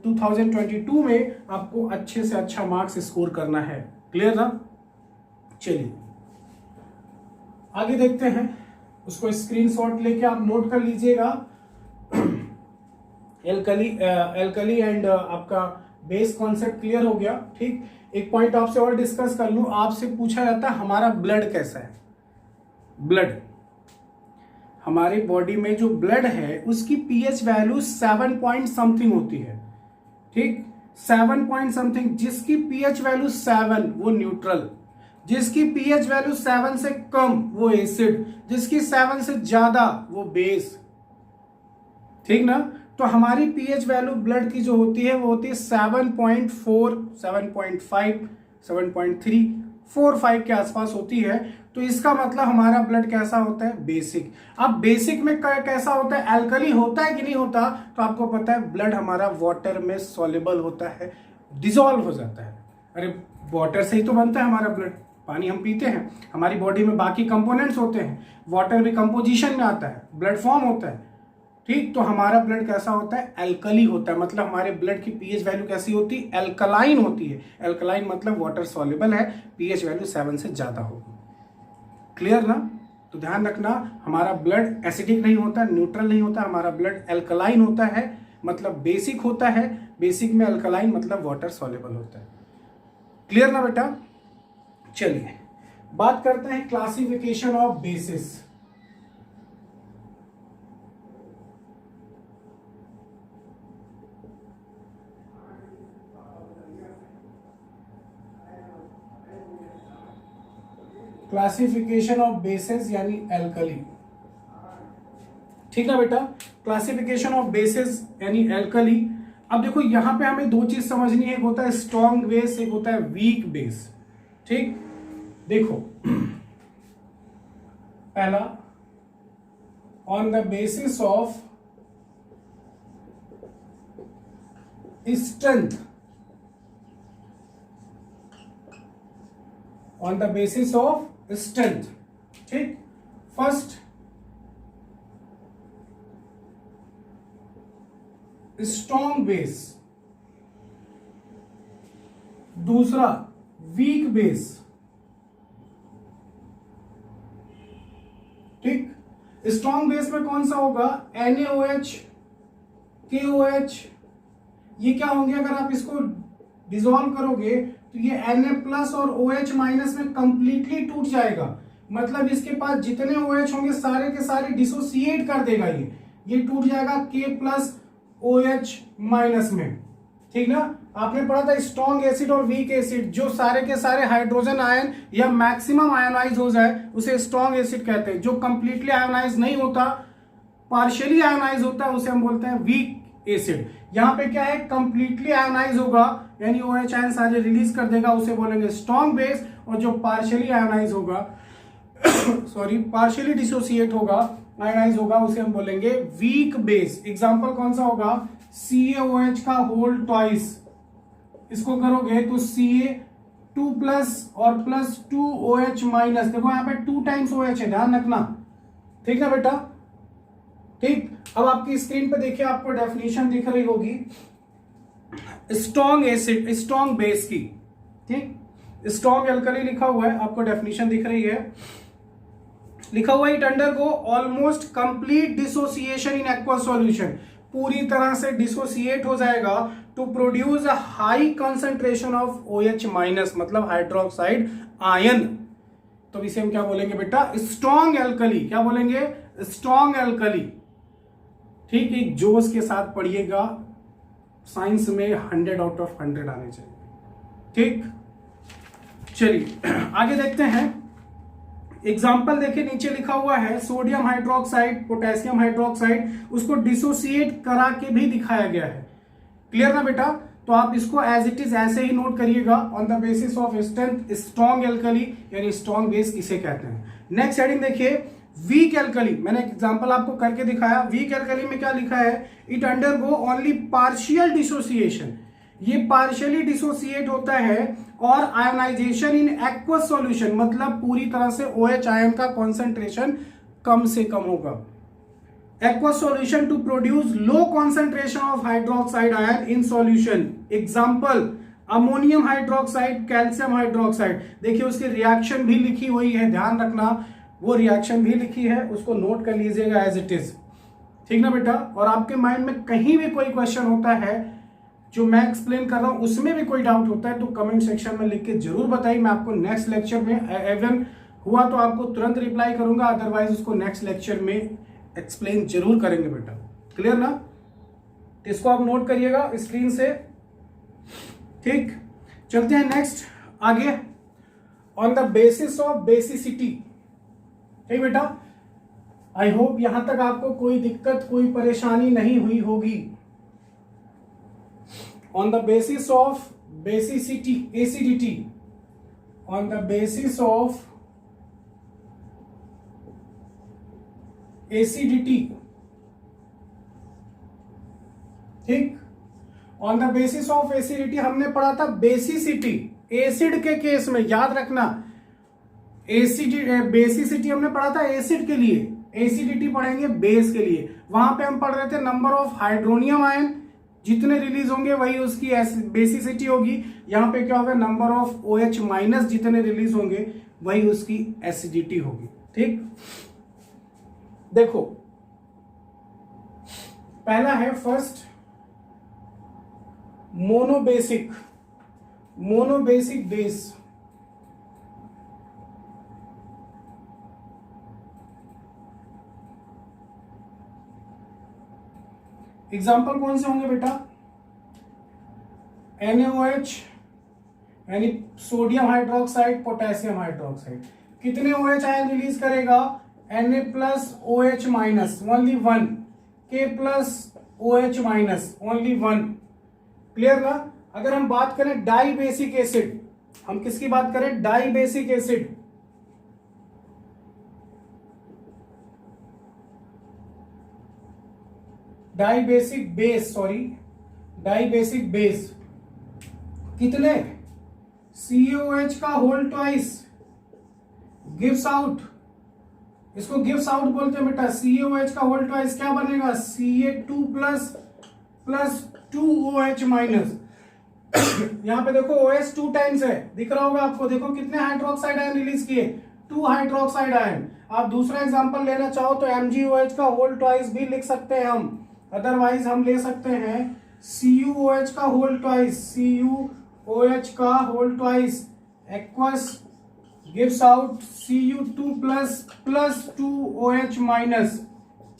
S1: 2022 में आपको अच्छे से अच्छा मार्क्स स्कोर करना है। क्लियर ना? चलिए आगे देखते हैं, उसको स्क्रीनशॉट लेके आप नोट कर लीजिएगा। एल्कली एंड आपका बेस कॉन्सेप्ट क्लियर हो गया। ठीक, एक पॉइंट आपसे और डिस्कस कर लूं, आपसे पूछा जाता है हमारा ब्लड कैसा है। ब्लड, हमारी बॉडी में जो ब्लड है उसकी पीएच वैल्यू 7 पॉइंट समथिंग होती है। ठीक, 7 पॉइंट समथिंग, जिसकी पीएच वैल्यू 7 वो न्यूट्रल, जिसकी पीएच वैल्यू 7 से कम वो एसिड, जिसकी 7 से ज्यादा वो बेस। ठीक ना, तो हमारी पीएच वैल्यू ब्लड की जो होती है वो होती है 7.4, 7.5, 7.3, 4-5 के आसपास होती है। तो इसका मतलब हमारा ब्लड कैसा होता है, बेसिक। अब बेसिक में कैसा होता है, एल्कली होता है कि नहीं होता, तो आपको पता है ब्लड हमारा वाटर में सॉल्युबल होता है, डिसॉल्व हो जाता है। अरे वाटर से ही तो बनता है हमारा ब्लड, पानी हम पीते हैं, हमारी बॉडी में बाकी कंपोनेंट्स होते हैं, वाटर भी कंपोजिशन में आता है, ब्लड फॉर्म होता है। ठीक, तो हमारा ब्लड कैसा होता है, एल्कली होता है। मतलब हमारे ब्लड की पीएच वैल्यू कैसी होती है, एल्कलाइन होती है। एल्कलाइन मतलब वाटर सॉल्युबल है, पीएच वैल्यू 7 से ज्यादा होगी। क्लियर ना, तो ध्यान रखना हमारा ब्लड एसिडिक नहीं होता, न्यूट्रल नहीं होता, हमारा ब्लड एल्कलाइन होता है, मतलब बेसिक होता है। बेसिक में एल्कलाइन मतलब वाटर सॉल्युबल होता है। क्लियर ना बेटा। चलिए बात करते हैं classification of basis. Classification of basis यानी एल्कली। ठीक है बेटा, क्लासिफिकेशन ऑफ बेसिस यानी एल्कली। अब देखो यहां पे हमें दो चीज समझनी है, एक होता है स्ट्रॉन्ग बेस, एक होता है वीक बेस। ठीक, देखो पहला, on the basis of strength, on the basis of strength. ठीक, फर्स्ट स्ट्रॉन्ग बेस, दूसरा वीक बेस। ठीक, स्ट्रॉन्ग बेस में कौन सा होगा, NaOH, KOH। ये क्या होंगे, अगर आप इसको डिसॉल्व करोगे तो ये Na+ और OH- में कंप्लीटली टूट जाएगा। मतलब इसके पास जितने OH होंगे सारे के सारे डिसोसिएट कर देगा, ये टूट जाएगा K+OH- में। ठीक ना, आपने पढ़ा था स्ट्रॉन्ग एसिड और वीक एसिड, जो सारे के सारे हाइड्रोजन आयन या मैक्सिमम आयोनाइज हो जाए उसे स्ट्रॉन्ग एसिड कहते हैं। जो कंप्लीटली आयोनाइज नहीं होता, पार्शियली आयोनाइज होता है, उसे हम बोलते हैं वीक एसिड। यहां पे क्या है, कंप्लीटली आयोनाइज होगा यानी OH आयन सारे रिलीज कर देगा, उसे बोलेंगे स्ट्रॉन्ग बेस। और जो पार्शियली आयोनाइज होगा सॉरी पार्शियली डिसोसिएट होगा, आयोनाइज होगा, उसे हम बोलेंगे वीक बेस। एग्जांपल कौन सा होगा, CaOH का होल ट्वाइस, इसको करोगे तो Ca2+ और +2OH-। देखो यहाँ पे 2 टाइम्स OH है, ध्यान रखना। ठीक है बेटा। ठीक, अब आपकी स्क्रीन पे देखिए, आपको डेफिनेशन दिख रही होगी स्ट्रॉन्ग एसिड, स्ट्रॉन्ग बेस की। ठीक, स्ट्रॉन्ग एल्कली लिखा हुआ है, आपको डेफिनेशन दिख रही है, लिखा हुआ है it undergo almost complete dissociation in aqueous solution. पूरी तरह से डिसोसिएट हो जाएगा to produce a high concentration of OH-, मतलब हाइड्रोक्साइड आयन। तो इसे हम क्या बोलेंगे बेटा, स्ट्रॉन्ग एल्कली। क्या बोलेंगे, स्ट्रॉन्ग एल्कली। ठीक, एक जोश के साथ पढ़िएगा, साइंस में 100 आउट ऑफ 100 आने चाहिए। ठीक, चलिए आगे देखते हैं। एग्जाम्पल देखिए, नीचे लिखा हुआ है सोडियम हाइड्रोक्साइड, पोटेशियम हाइड्रोक्साइड, उसको डिसोसिएट करा के भी दिखाया गया है। क्लियर ना बेटा, तो आप इसको एज इट इज ऐसे ही नोट करिएगा, on the basis of strength strong alkali यानी स्ट्रॉन्ग बेस किसे कहते हैं। नेक्स्ट हेडिंग देखिए, वीक एल्कली। मैंने एग्जांपल आपको करके दिखाया। वीक एल्कली में क्या लिखा है, it undergo only partial dissociation. ये पार्शियली डिसोसिएट होता है और आयोनाइजेशन इन एक्वस सॉल्यूशन, मतलब पूरी तरह से OH आयन का कॉन्सेंट्रेशन कम से कम होगा। Aqueous solution to produce low concentration of hydroxide ion in solution. Example ammonium hydroxide, calcium hydroxide. देखिए उसकी रिएक्शन भी लिखी हुई है, ध्यान रखना, वो रिएक्शन भी लिखी है, उसको नोट कर लीजिएगा एज इट इज। ठीक ना बेटा। और आपके माइंड में कहीं भी कोई क्वेश्चन होता है जो मैं एक्सप्लेन कर रहा हूं, उसमें भी कोई डाउट होता है तो कमेंट सेक्शन में लिख के जरूर बताइए। मैं आपको नेक्स्ट लेक्चर में एवन हुआ तो आपको तुरंत रिप्लाई करूंगा, अदरवाइज उसको नेक्स्ट लेक्चर में एक्सप्लेन जरूर करेंगे बेटा। क्लियर ना? इसको आप नोट करिएगा स्क्रीन से। ठीक, चलते हैं नेक्स्ट आगे। On the basis of basicity. ठीक बेटा, आई होप यहां तक आपको कोई दिक्कत कोई परेशानी नहीं हुई होगी। On the basis of basicity, acidity, on the basis of acidity. ठीक, on the basis of acidity हमने पढ़ा था बेसिसिटी, एसिड के केस में याद रखना। बेसिसिटी हमने पढ़ा था एसिड के लिए, एसिडिटी पढ़ेंगे बेस के लिए। वहां पे हम पढ़ रहे थे नंबर ऑफ हाइड्रोनियम आयन जितने रिलीज होंगे वही उसकी बेसिसिटी होगी। यहां पे क्या होगा, नंबर ऑफ OH माइनस जितने रिलीज होंगे वही उसकी एसिडिटी होगी। ठीक, देखो पहला है first monobasic, monobasic base. Example कौन से होंगे बेटा? NaOH यानी सोडियम हाइड्रोक्साइड, पोटेशियम हाइड्रोक्साइड। कितने OH आयन रिलीज करेगा? Na plus OH minus only 1, K plus OH minus only 1। Clear ना? अगर हम बात करें डाई बेसिक एसिड, हम किसकी बात करें? Dibasic acid. Dibasic base, sorry dibasic base कितने? CaOH का होल ट्वाइस गिव्स आउट, इसको गिव्स आउट बोलते हैं बेटा। CaOH का होल ट्वाइस क्या बनेगा? Ca2 plus 2OH minus. यहां पे देखो OH 2 टाइम्स है, दिख रहा होगा आपको। देखो कितने हाइड्रोक्साइड आयन रिलीज किए? 2 हाइड्रोक्साइड आयन। आप दूसरा एग्जांपल लेना चाहो तो MgOH का होल ट्वाइस भी लिख सकते हैं हम, अदरवाइज हम ले सकते हैं CuOH का होल ट्वाइस, CuOH का whole twice aqueous gives out Cu2 plus 2OH minus.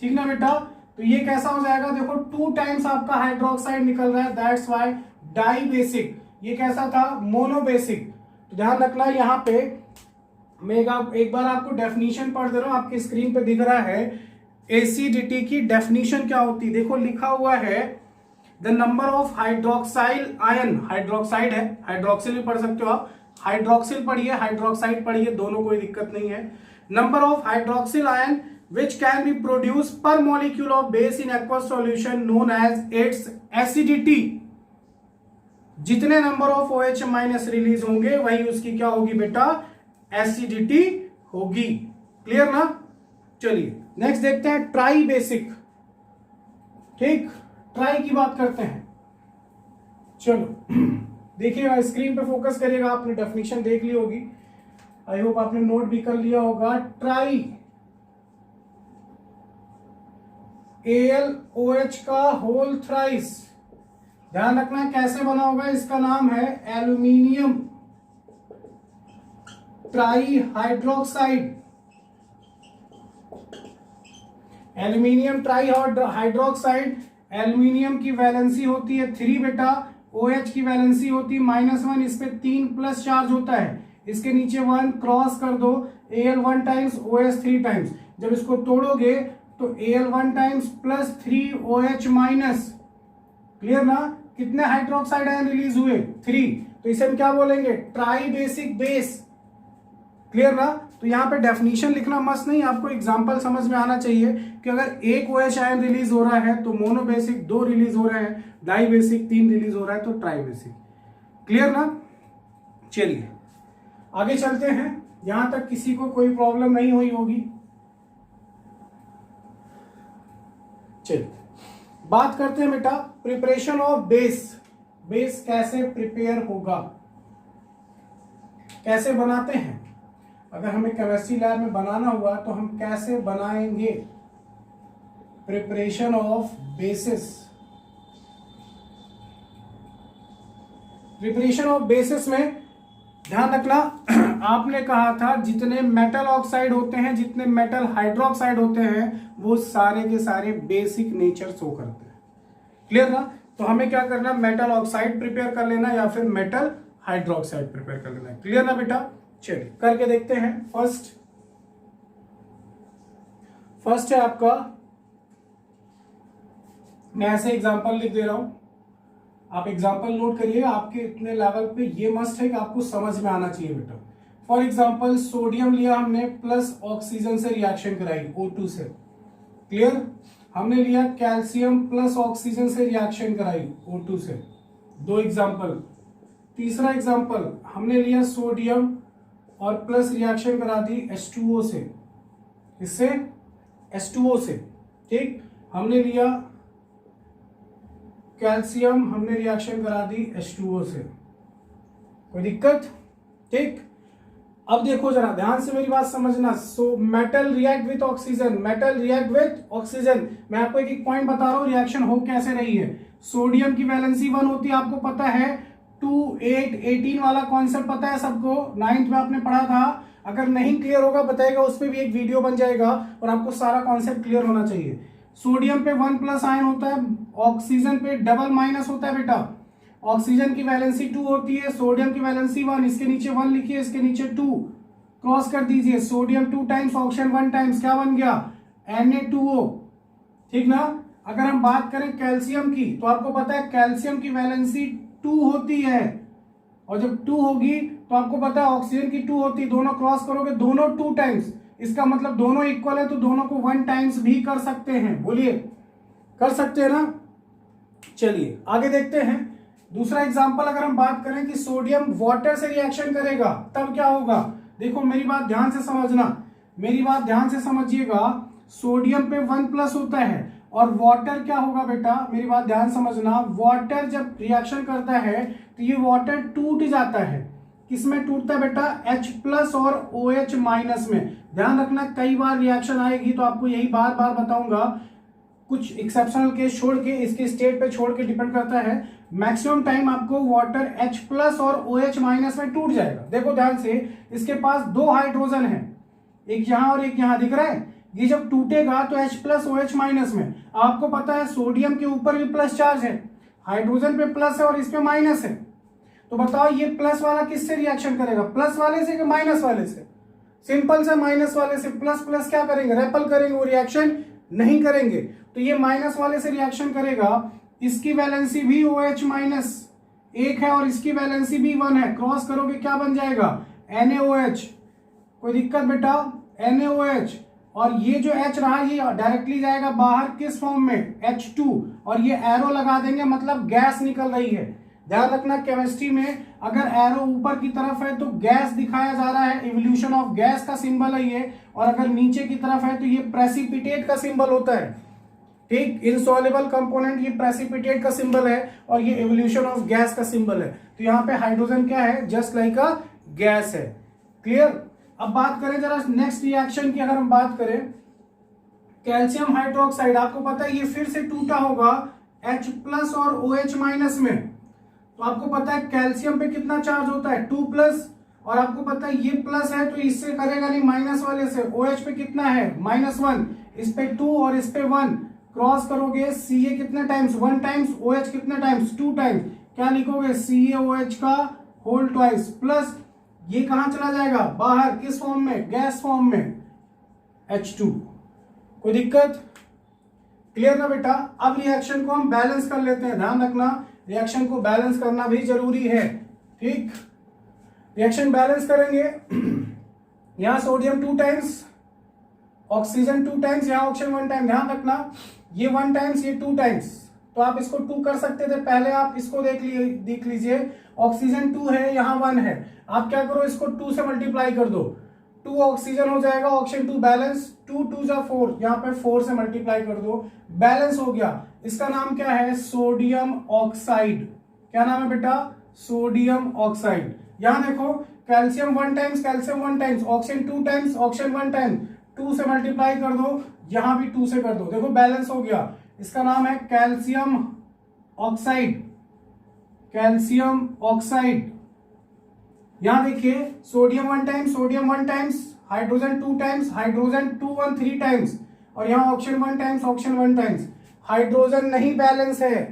S1: ठीक ना बेटा? तो ये कैसा हो जाएगा? देखो 2 टाइम्स आपका हाइड्रोक्साइड निकल रहा है, दैट्स वाई डाई बेसिक। ये कैसा था? मोनोबेसिक। तो ध्यान रखना यहां पे मैं एक बार आपको डेफिनेशन पढ़ दे रहा हूं, आपकी स्क्रीन पे दिख रहा है। एसिडिटी की डेफिनेशन क्या होती है? देखो लिखा हुआ है the number of hydroxyl ion, hydroxide है, हाइड्रोक्सिल भी पढ़ सकते हो आप, हाइड्रोक्सिल पढ़िए, हाइड्रोक्साइड पढ़िए, दोनों कोई दिक्कत नहीं है। Number of hydroxyl ion which can be produced per molecule of base in aqueous solution known as its acidity। जितने number of OH minus release होंगे वही उसकी क्या होगी बेटा? एसिडिटी होगी। क्लियर ना? चलिए नेक्स्ट देखते हैं ट्राई बेसिक। ठीक, ट्राई की बात करते हैं। चलो देखिएगा, स्क्रीन पे फोकस करिएगा। आपने डेफिनेशन देख ली होगी, आई होप आपने नोट भी कर लिया होगा। ट्राई AlOH का होल थ्राइस। ध्यान रखना कैसे बना होगा, इसका नाम है aluminium try hydroxide. Aluminium try hydroxide, aluminium की वैलेंसी होती है 3 बेटा, OH की वैलेंसी होती है -1, इस पे 3 प्लस चार्ज होता है, इसके नीचे 1 क्रॉस कर दो, Al 1 टाइम्स OH 3 टाइम्स। जब इसको तोड़ोगे तो Al 1 times plus 3 OH minus. Clear ना? कितने हाइड्रोक्साइड आयन रिलीज हुए? 3। तो इसे हम क्या बोलेंगे? Try basic base. क्लियर ना? तो यहां पे डेफिनेशन लिखना मस्त नहीं, आपको एग्जांपल समझ में आना चाहिए कि अगर एक OH आयन रिलीज हो रहा है तो मोनोबेसिक 2 रिलीज हो रहे हैं, डाई बेसिक 3 रिलीज हो रहा है तो ट्राई बेसिक। क्लियर ना? चलिए आगे चलते हैं, यहां तक किसी को कोई प्रॉब्लम नहीं हुई होगी। चलिए बात करते हैं बेटा प्रिपरेशन ऑफ बेस। बेस कैसे प्रिपेयर होगा, कैसे बनाते हैं? अगर हमें केमिस्ट्री लैब में बनाना हुआ तो हम कैसे बनाएंगे? Preparation of basis, preparation of basis में ध्यान रखना आपने कहा था जितने मेटल ऑक्साइड होते हैं, जितने मेटल हाइड्रोक्साइड होते हैं, वो सारे के सारे बेसिक नेचर शो करते हैं। क्लियर ना? तो हमें क्या करना, मेटल ऑक्साइड प्रिपेयर कर लेना या फिर मेटल हाइड्रोक्साइड प्रिपेयर कर लेना है। क्लियर ना बेटा? चलिए करके देखते हैं। फर्स्ट है आपका, मैं ऐसे एग्जांपल लिख दे रहा हूं, आप एग्जांपल नोट करिएगा। आपके इतने लेवल पे ये मस्ट है कि आपको समझ में आना चाहिए बेटा। फॉर एग्जांपल सोडियम लिया हमने, प्लस ऑक्सीजन से रिएक्शन कराई O2 से। क्लियर? हमने लिया कैल्शियम, प्लस ऑक्सीजन से रिएक्शन कराई O2 से। 2 एग्जांपल। तीसरा एग्जांपल हमने लिया सोडियम और प्लस रिएक्शन करा दी H2O से, इससे H2O से। ठीक, हमने लिया कैल्शियम, हमने रिएक्शन करा दी H2O से। कोई दिक्कत? ठीक, अब देखो जरा ध्यान से मेरी बात समझना। So metal react with oxygen, metal react with oxygen. मैं आपको एक एक पॉइंट बता रहा हूं रिएक्शन हो कैसे रही है। सोडियम की वैलेंसी 1 होती है, आपको पता है। 2, 8, 18 वाला कॉन्सेप्ट पता है सबको, 9th में आपने पढ़ा था। अगर नहीं क्लियर होगा बताएगा, उस पर भी एक वीडियो बन जाएगा और आपको सारा कॉन्सेप्ट क्लियर होना चाहिए। सोडियम पे 1 प्लस आयन होता है, ऑक्सीजन पे डबल माइनस होता है बेटा। ऑक्सीजन की वैलेंसी 2 होती है, सोडियम की वैलेंसी 1, इसके नीचे 1 लिखिए, इसके नीचे 2 क्रॉस कर दीजिए। सोडियम 2 टाइम्स, ऑक्सीजन 1 टाइम्स, क्या बन गया? Na2O। ठीक ना? अगर हम बात करें कैल्शियम की, तो आपको पता है कैल्शियम की वैलेंसी 2 होती है, और जब 2 होगी तो आपको पता है ऑक्सीजन की 2 होती है। दोनों क्रॉस करोगे, दोनों 2 टाइम्स, इसका मतलब दोनों इक्वल है, तो दोनों को 1 टाइम्स भी कर सकते हैं। बोलिए, कर सकते हैं ना? चलिए आगे देखते हैं। दूसरा एग्जांपल अगर हम बात करें कि सोडियम वाटर से रिएक्शन करेगा, तब क्या होगा? देखो मेरी बात ध्यान से समझना, मेरी बात ध्यान से समझिएगा। सोडियम पे 1 प्लस होता है और वाटर क्या होगा बेटा, मेरी बात ध्यान समझना। वाटर जब रिएक्शन करता है तो ये वाटर टूट जाता है। किसमें टूटता है बेटा? H प्लस और OH माइनस में। ध्यान रखना, कई बार रिएक्शन आएगी तो आपको यही बार बार बताऊंगा। कुछ एक्सेप्शनल केस छोड़ के, इसके स्टेट पे छोड़ के डिपेंड करता है। मैक्सिमम टाइम आपको वाटर H प्लस और OH माइनस में टूट जाएगा। देखो ध्यान से, इसके पास 2 हाइड्रोजन है, एक यहां और एक यहां, दिख रहा है? ये जब टूटेगा तो H प्लस OH माइनस में। आपको पता है सोडियम के ऊपर भी प्लस चार्ज है, हाइड्रोजन पे प्लस है और इस पे माइनस है। तो बताओ ये प्लस वाला किससे रिएक्शन करेगा? प्लस वाले से कि माइनस वाले से? सिंपल से माइनस वाले से। प्लस प्लस क्या करेंगे? रेपल करेंगे, वो रिएक्शन नहीं करेंगे। तो ये माइनस वाले से रिएक्शन करेगा। इसकी वैलेंसी भी OH माइनस 1 है और इसकी वैलेंसी भी 1 है। क्रॉस करोगे क्या बन जाएगा? NaOH। कोई दिक्कत बेटा? NaOH। और ये जो H रहा ये डायरेक्टली जाएगा बाहर, किस फॉर्म में? H2। और ये एरो लगा देंगे, मतलब गैस निकल रही है। ध्यान रखना केमिस्ट्री में अगर एरो ऊपर की तरफ है तो गैस दिखाया जा रहा है, इवोल्यूशन ऑफ गैस का सिंबल है ये। और अगर नीचे की तरफ है तो ये प्रेसिपिटेट का सिंबल होता है। ठीक, इनसॉल्युबल कंपोनेंट ये प्रेसिपिटेट का सिंबल है और ये इवोल्यूशन ऑफ गैस का सिंबल है। तो यहाँ पे हाइड्रोजन क्या है? जस्ट लाइक अ गैस है। क्लियर? अब बात करें जरा नेक्स्ट रिएक्शन की। अगर हम बात करें कैल्शियम हाइड्रोक्साइड, आपको पता है ये फिर से टूटा होगा H प्लस और OH माइनस में। तो आपको पता है कैल्शियम पे कितना चार्ज होता है? 2 प्लस, और आपको पता है ये प्लस है तो इससे करेगा नहीं, माइनस वाले से। OH पे कितना है? -1, इस पे 2 और इस पे 1। क्रॉस करोगे Ca कितने टाइम्स? 1 टाइम्स। OH कितने टाइम्स? 2 टाइम्स। क्या लिखोगे? CaOH का होल ट्वाइस, प्लस ये कहां चला जाएगा? बाहर, किस फॉर्म में? गैस फॉर्म में, H2। कोई दिक्कत? क्लियर ना बेटा? अब रिएक्शन को हम बैलेंस कर लेते हैं। ध्यान रखना, रिएक्शन को बैलेंस करना भी जरूरी है। ठीक, रिएक्शन बैलेंस करेंगे। यहां सोडियम 2 टाइम्स, ऑक्सीजन 2 टाइम्स, यहां ऑक्सीजन 1 टाइम। ध्यान रखना, ये 1 टाइम्स, ये 2 टाइम्स। तो आप इसको 2 कर सकते थे, पहले आप इसको देख लीजिए। ऑक्सीजन 2 है, यहां 1 है। आप क्या करो, इसको 2 से मल्टीप्लाई कर दो, 2 ऑक्सीजन हो जाएगा, ऑक्सीजन 2 बैलेंस, 2 2 जा 4, यहाँ पे 4 से मल्टीप्लाई कर दो, बैलेंस हो गया। इसका नाम क्या है? Sodium oxide. क्या नाम है बेटा? Sodium oxide. यहां देखो, calcium 1 times, calcium 1 times, oxygen 2 times, oxygen 1 time, 2 से मल्टीप्लाई कर दो, यहां भी 2 से कर दो, देखो बैलेंस हो गया। इसका नाम है कैल्शियम ऑक्साइड, कैल्शियम ऑक्साइड। यहां देखिए sodium 1 times, sodium 1 times, hydrogen 2 times, hydrogen 2 1 3 times, और यहां oxygen 1 times, oxygen 1 times. Hydrogen नहीं बैलेंस है,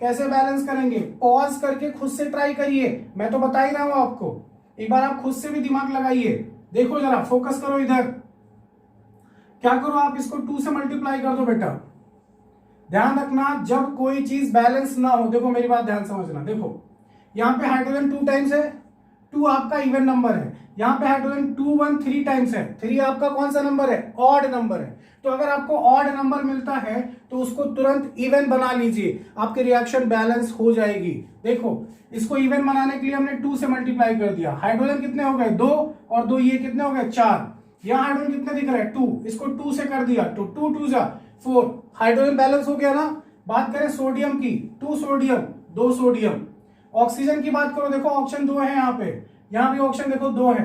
S1: कैसे बैलेंस करेंगे? पॉज करके खुद से ट्राई करिए, मैं तो बता ही रहा हूं आपको, एक बार आप खुद से भी दिमाग लगाइए। देखो जरा, फोकस करो इधर, क्या करो आप इसको 2 से मल्टीप्लाई कर दो बेटा। ध्यान रखना जब कोई चीज बैलेंस ना हो, देखो मेरी बात ध्यान समझना, देखो यहां पे हाइड्रोजन 2 टाइम्स है, 2 आपका इवन नंबर है, यहां पे हाइड्रोजन 2 1 3 टाइम्स है, 3 आपका कौन सा नंबर है? ऑड नंबर है। तो अगर आपको ऑड नंबर मिलता है तो उसको तुरंत इवन बना लीजिए, आपकी रिएक्शन बैलेंस हो जाएगी। देखो इसको इवन बनाने के लिए हमने 2 से मल्टीप्लाई कर दिया, हाइड्रोजन कितने हो गए? 2, और 2 ये कितने हो गए? 4। यहां हाइड्रोजन कितने दिख रहे हैं? 2, इसको 2 से कर दिया तो 2 2 जा 4, हाइड्रोजन बैलेंस हो गया ना। बात करें सोडियम की, 2 सोडियम 2 सोडियम। ऑक्सीजन की बात करो, देखो ऑप्शन 2 है यहाँ पे, यहां भी ऑप्शन देखो 2 है,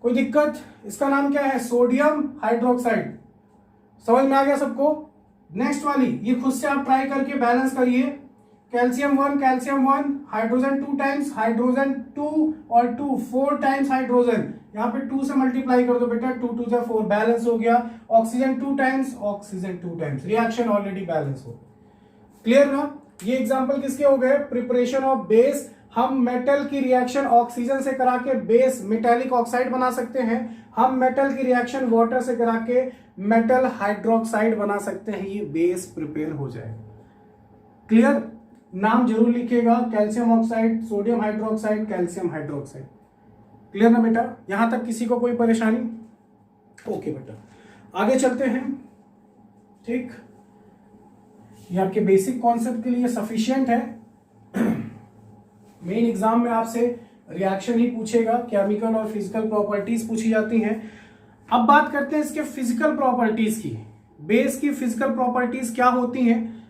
S1: कोई दिक्कत? इसका नाम क्या है? Sodium hydroxide. समझ में आ गया सबको? नेक्स्ट वाली ये खुद से आप ट्राई करके बैलेंस करिए। Calcium 1 calcium 1, hydrogen 2 times, hydrogen 2 और 2 4 टाइम्स हाइड्रोजन, यहाँ पे 2 से मल्टीप्लाई कर दो बेटा, 2 2 जा 4, बैलेंस हो गया। Oxygen 2 times, oxygen 2 times, reaction already balance हो। क्लियर ना? ये एग्जांपल किसके हो गए? Preparation of base. हम मेटल की रिएक्शन ऑक्सीजन से करा के बेस मेटेलिक ऑक्साइड बना सकते हैं, हम मेटल की रिएक्शन वाटर से करा के मेटल हाइड्रोक्साइड बना सकते हैं, ये बेस प्रिपेयर हो जाएगा। क्लियर? नाम जरूर लिखिएगा, calcium oxide, sodium hydroxide, calcium hydroxide. Clear ना बेटा? यहां तक किसी को कोई परेशानी? ओके बेटा, आगे चलते हैं। ठीक, ये आपके बेसिक कॉन्सेप्ट के लिए सफिशिएंट है। मेन एग्जाम में आपसे रिएक्शन ही पूछेगा, केमिकल और फिजिकल प्रॉपर्टीज पूछी जाती हैं। अब बात करते हैं इसके फिजिकल प्रॉपर्टीज की। बेस की फिजिकल प्रॉपर्टीज क्या होती हैं?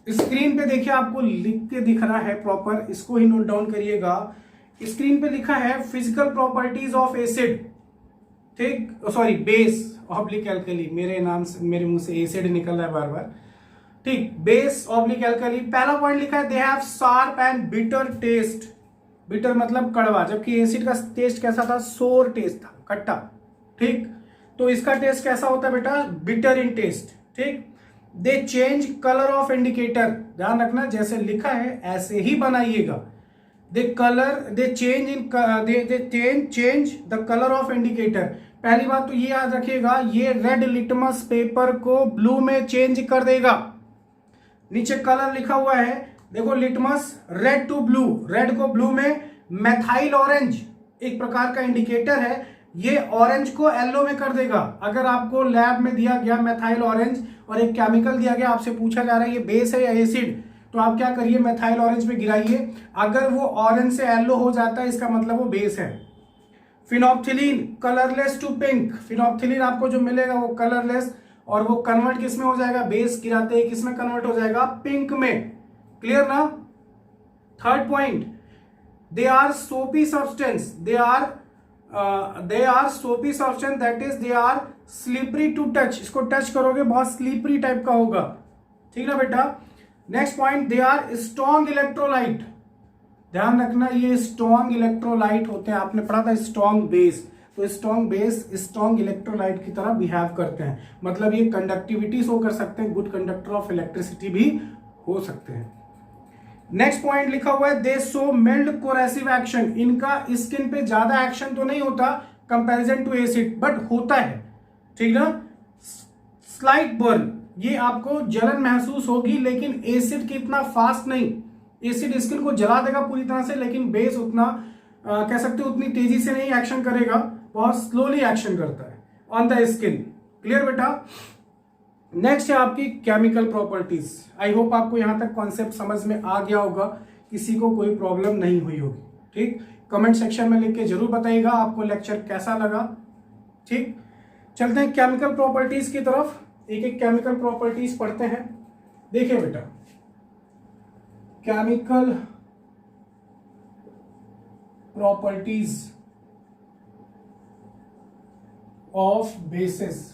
S1: स्क्रीन पे देखिए, आपको लिख के दिख रहा है प्रॉपर, इसको ही नोट डाउन करिएगा। स्क्रीन पे लिखा है फिजिकल प्रॉपर्टीज ऑफ एसिड, ठीक, सॉरी बेस ऑब्लिक एल्कली, मेरे नाम से मेरे मुंह से एसिड निकल रहा है बार बार। ठीक, बेस ऑब्लिक एल्कली। पहला पॉइंट लिखा है they have sharp and bitter taste. Bitter मतलब कड़वा, जबकि एसिड का टेस्ट कैसा था? सोर टेस्ट था, खट्टा। ठीक, तो इसका टेस्ट कैसा होता है बेटा? Bitter in taste. ठीक, they change colour of indicator, ध्यान रखना जैसे लिखा है ऐसे ही बनाइएगा। They change the colour of indicator. पहली बात तो ये याद रखिएगा, ये रेड लिटमस पेपर को ब्लू में चेंज कर देगा। नीचे कलर लिखा हुआ है, देखो litmus red to blue, red को ब्लू में। मैथाइल ऑरेंज एक प्रकार का इंडिकेटर है, ये ऑरेंज को येलो में कर देगा। अगर आपको लैब में दिया गया मैथाइल ऑरेंज और एक केमिकल दिया गया, आपसे पूछा जा रहा है ये बेस है या एसिड, तो आप क्या करिए? मैथाइल ऑरेंज में गिराइए। अगर वो ऑरेंज से येलो हो जाता है, इसका मतलब वो बेस है। Phenolphthalein colourless to pink, phenolphthalein आपको जो मिलेगा वो कलरलेस, और वो कन्वर्ट किस में हो जाएगा? बेस गिराते ही किस में कन्वर्ट हो जाएगा? पिंक में। क्लियर ना? Third point, they are soapy substance, they are soapy substance, that is they are slippery to touch, इसको टच करोगे बहुत स्लिपरी टाइप का होगा। ठीक ना बेटा? Next point, they are strong electrolyte, ध्यान रखना ये स्ट्रॉन्ग इलेक्ट्रोलाइट होते हैं, आपने पढ़ा था स्ट्रॉन्ग बेस, तो स्ट्रॉन्ग बेस स्ट्रॉन्ग इलेक्ट्रोलाइट की तरह बिहेव करते हैं, मतलब ये कंडक्टिविटी शो कर सकते हैं, गुड कंडक्टर ऑफ इलेक्ट्रिसिटी भी हो सकते हैं। नेक्स्ट पॉइंट लिखा हुआ है they show mild corrosive action, इनका स्किन पे ज्यादा एक्शन तो नहीं होता कंपैरिजन टू एसिड, बट होता है। ठीक ना? स्लाइट बर्न, ये आपको जलन महसूस होगी, लेकिन एसिड की इतना फास्ट नहीं। एसिड स्किन को जला देगा पूरी तरह से, लेकिन बेस उतना कह सकते हो उतनी तेजी से नहीं एक्शन करेगा, बहुत स्लोली एक्शन करता है ऑन द स्किन। क्लियर बेटा? नेक्स्ट है आपकी केमिकल प्रॉपर्टीज। आई होप आपको यहां तक कॉन्सेप्ट समझ में आ गया होगा, किसी को कोई प्रॉब्लम नहीं हुई होगी। ठीक, कमेंट सेक्शन में लिख के जरूर बताइएगा आपको लेक्चर कैसा लगा। ठीक, चलते हैं केमिकल प्रॉपर्टीज की तरफ, एक एक केमिकल प्रॉपर्टीज पढ़ते हैं। देखिए बेटा, chemical properties of basis,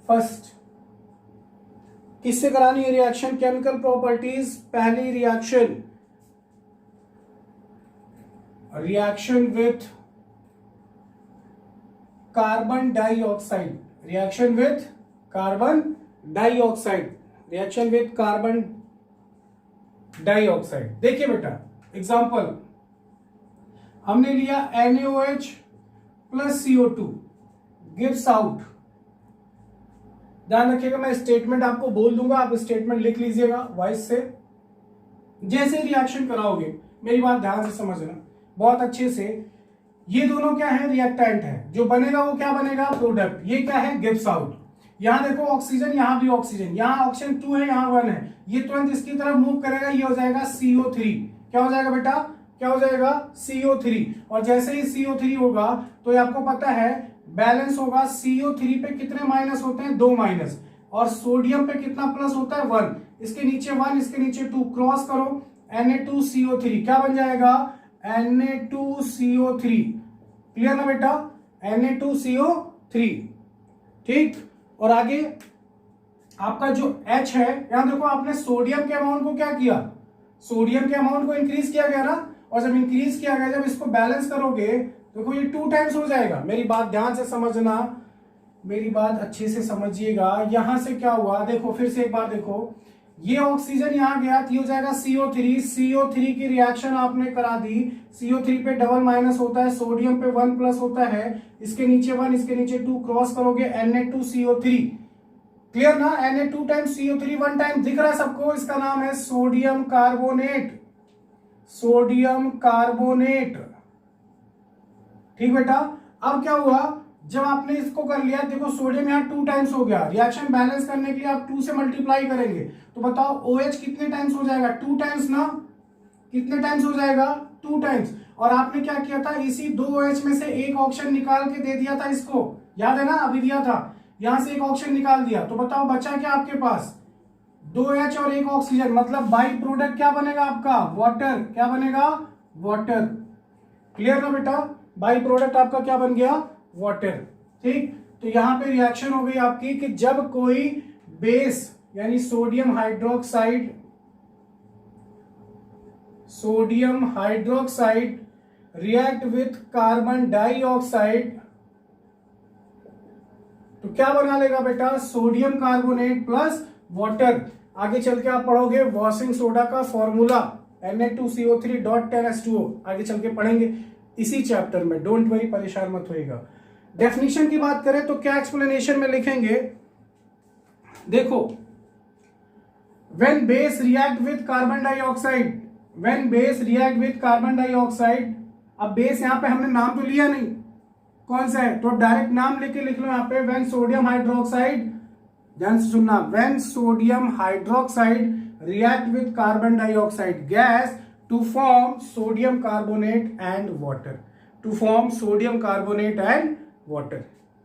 S1: first किससे करानी है रिएक्शन? केमिकल प्रॉपर्टीज, पहली reaction with carbon dioxide, reaction with carbon dioxide, reaction with carbon dioxide. देखिए बेटा एग्जांपल हमने लिया NaOH plus CO2 gives out. ध्यान रखिएगा, मैं स्टेटमेंट आपको बोल दूंगा, आप स्टेटमेंट लिख लीजिएगा वॉइस से। जैसे रिएक्शन कराओगे, मेरी बात ध्यान से समझना बहुत अच्छे से। ये दोनों क्या है? रिएक्टेंट है। जो बनेगा वो क्या बनेगा? प्रोडक्ट। ये क्या है? Gives out. यहां देखो ऑक्सीजन, यहां भी ऑक्सीजन, यहां ऑक्सीजन 2 है, यहां 1 है। ये तुरंत इसकी तरफ मूव करेगा, ये हो जाएगा CO3। क्या हो जाएगा बेटा? क्या हो जाएगा? CO3। और जैसे ही CO3 होगा तो ये आपको पता है बैलेंस होगा। CO3 पे कितने माइनस होते हैं? 2 माइनस। और सोडियम पे कितना प्लस होता है? 1। इसके नीचे 1, इसके नीचे 2, क्रॉस करो Na2CO3। क्या बन जाएगा? Na2CO3। क्लियर ना बेटा? Na2CO3। ठीक। और आगे आपका जो H है, यहां देखो आपने सोडियम के अमाउंट को क्या किया? सोडियम के अमाउंट को इंक्रीज किया गया ना। और जब इंक्रीज किया गया, जब इसको बैलेंस करोगे देखो ये 2 टाइम्स हो जाएगा। मेरी बात ध्यान से समझना, मेरी बात अच्छे से समझिएगा। यहां से क्या हुआ देखो, फिर से एक बार देखो, ये ऑक्सीजन यहां गया तो हो जाएगा CO3। CO3 की रिएक्शन आपने करा दी। CO3 पे डबल माइनस होता है, सोडियम पे 1 प्लस होता है। इसके नीचे 1, इसके नीचे 2, क्रॉस करोगे Na2CO3। क्लियर ना? Na2 टाइम्स CO3 1 टाइम दिख रहा है सबको? इसका नाम है सोडियम कार्बोनेट। Sodium carbonate. ठीक बेटा। अब क्या हुआ, जब आपने इसको कर लिया, देखो सोडियम यहाँ 2 टाइम्स हो गया। रिएक्शन बैलेंस करने के लिए आप 2 से मल्टीप्लाई करेंगे तो बताओ OH कितने टाइम्स हो जाएगा? 2 टाइम्स ना। कितने टाइम्स हो जाएगा? 2 टाइम्स। और आपने क्या किया था? इसी 2 OH में से एक ऑक्सीजन निकाल के दे दिया था इसको, याद है ना? अभी दिया था, यहां से एक ऑक्सीजन निकाल दिया। तो बताओ बचा क्या आपके पास? 2H और एक ऑक्सीजन, मतलब बाई प्रोडक्ट क्या बनेगा आपका? वाटर। क्या बनेगा? वाटर। क्लियर ना बेटा? बाई प्रोडक्ट आपका क्या बन गया? वाटर। ठीक। तो यहां पे रिएक्शन हो गई आपकी कि जब कोई बेस यानी sodium hydroxide react with carbon dioxide तो क्या बना लेगा बेटा? Sodium carbonate plus water. आगे चल के आप पढ़ोगे वॉशिंग सोडा का फॉर्मूला Na2CO3.10H2O, आगे चल के पढ़ेंगे इसी चैप्टर में। डोंट वरी, परेशान मत होइएगा। डेफिनेशन की बात करें तो क्या एक्सप्लेनेशन में लिखेंगे? देखो, when base react with carbon dioxide, when base react with carbon dioxide. अब बेस यहां पे हमने नाम तो लिया नहीं, कौन सा है? तो डायरेक्ट नाम लेके लिख लो यहां पे, व्हेन सोडियम हाइड्रोक्साइड। ध्यान से सुनना, when sodium hydroxide react with carbon dioxide gas to form sodium carbonate and water, to form sodium carbonate and water.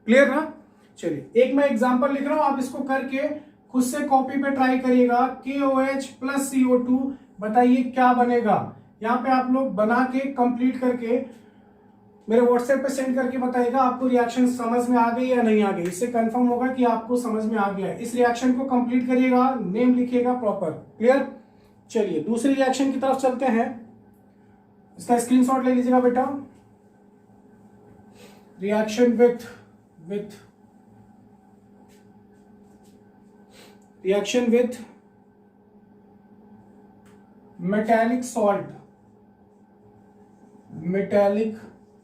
S1: Clear ना? चलिए एक मैं एग्जांपल लिख रहा हूं, आप इसको करके खुद से कॉपी पे ट्राई करिएगा। KOH प्लस CO2, बताइए क्या बनेगा? यहां पे आप लोग बना के कंप्लीट करके मेरे व्हाट्सएप पे सेंड करके बताइएगा आपको रिएक्शन समझ में आ गई या नहीं आ गई। इससे कंफर्म होगा कि आपको समझ में आ गया। इस रिएक्शन को कंप्लीट करिएगा, नेम लिखिएगा प्रॉपर। क्लियर? चलिए दूसरी रिएक्शन की तरफ चलते हैं। इसका स्क्रीनशॉट ले लीजिएगा बेटा। Reaction with metallic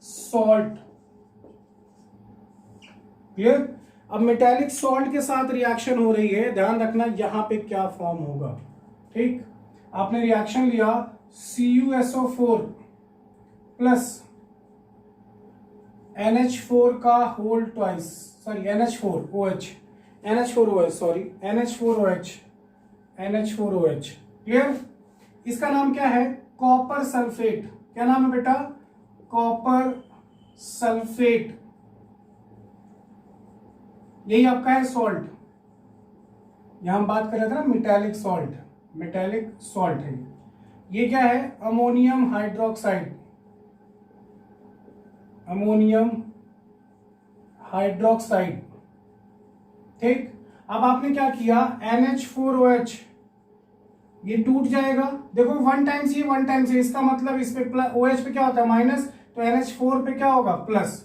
S1: salt. Clear? अब मेटालिक सॉल्ट के साथ रिएक्शन हो रही है, ध्यान रखना यहां पे क्या फॉर्म होगा। ठीक, आपने रिएक्शन लिया CuSO4 प्लस NH4 का whole twice, sorry NH4OH। Clear? इसका नाम क्या है? Copper sulphate. क्या नाम है बेटा? Copper sulphate. यही आपका है सॉल्ट। यहां हम बात कर रहे थे ना मेटालिक सॉल्ट है। ये क्या है? Ammonium hydroxide. ठीक। अब आपने क्या किया, NH4OH ये टूट जाएगा, देखो 1 टाइम्स ये 1 टाइम्स है, इसका मतलब इस पे प्लस, OH पे क्या होता है माइनस, तो NH4 पे क्या होगा प्लस,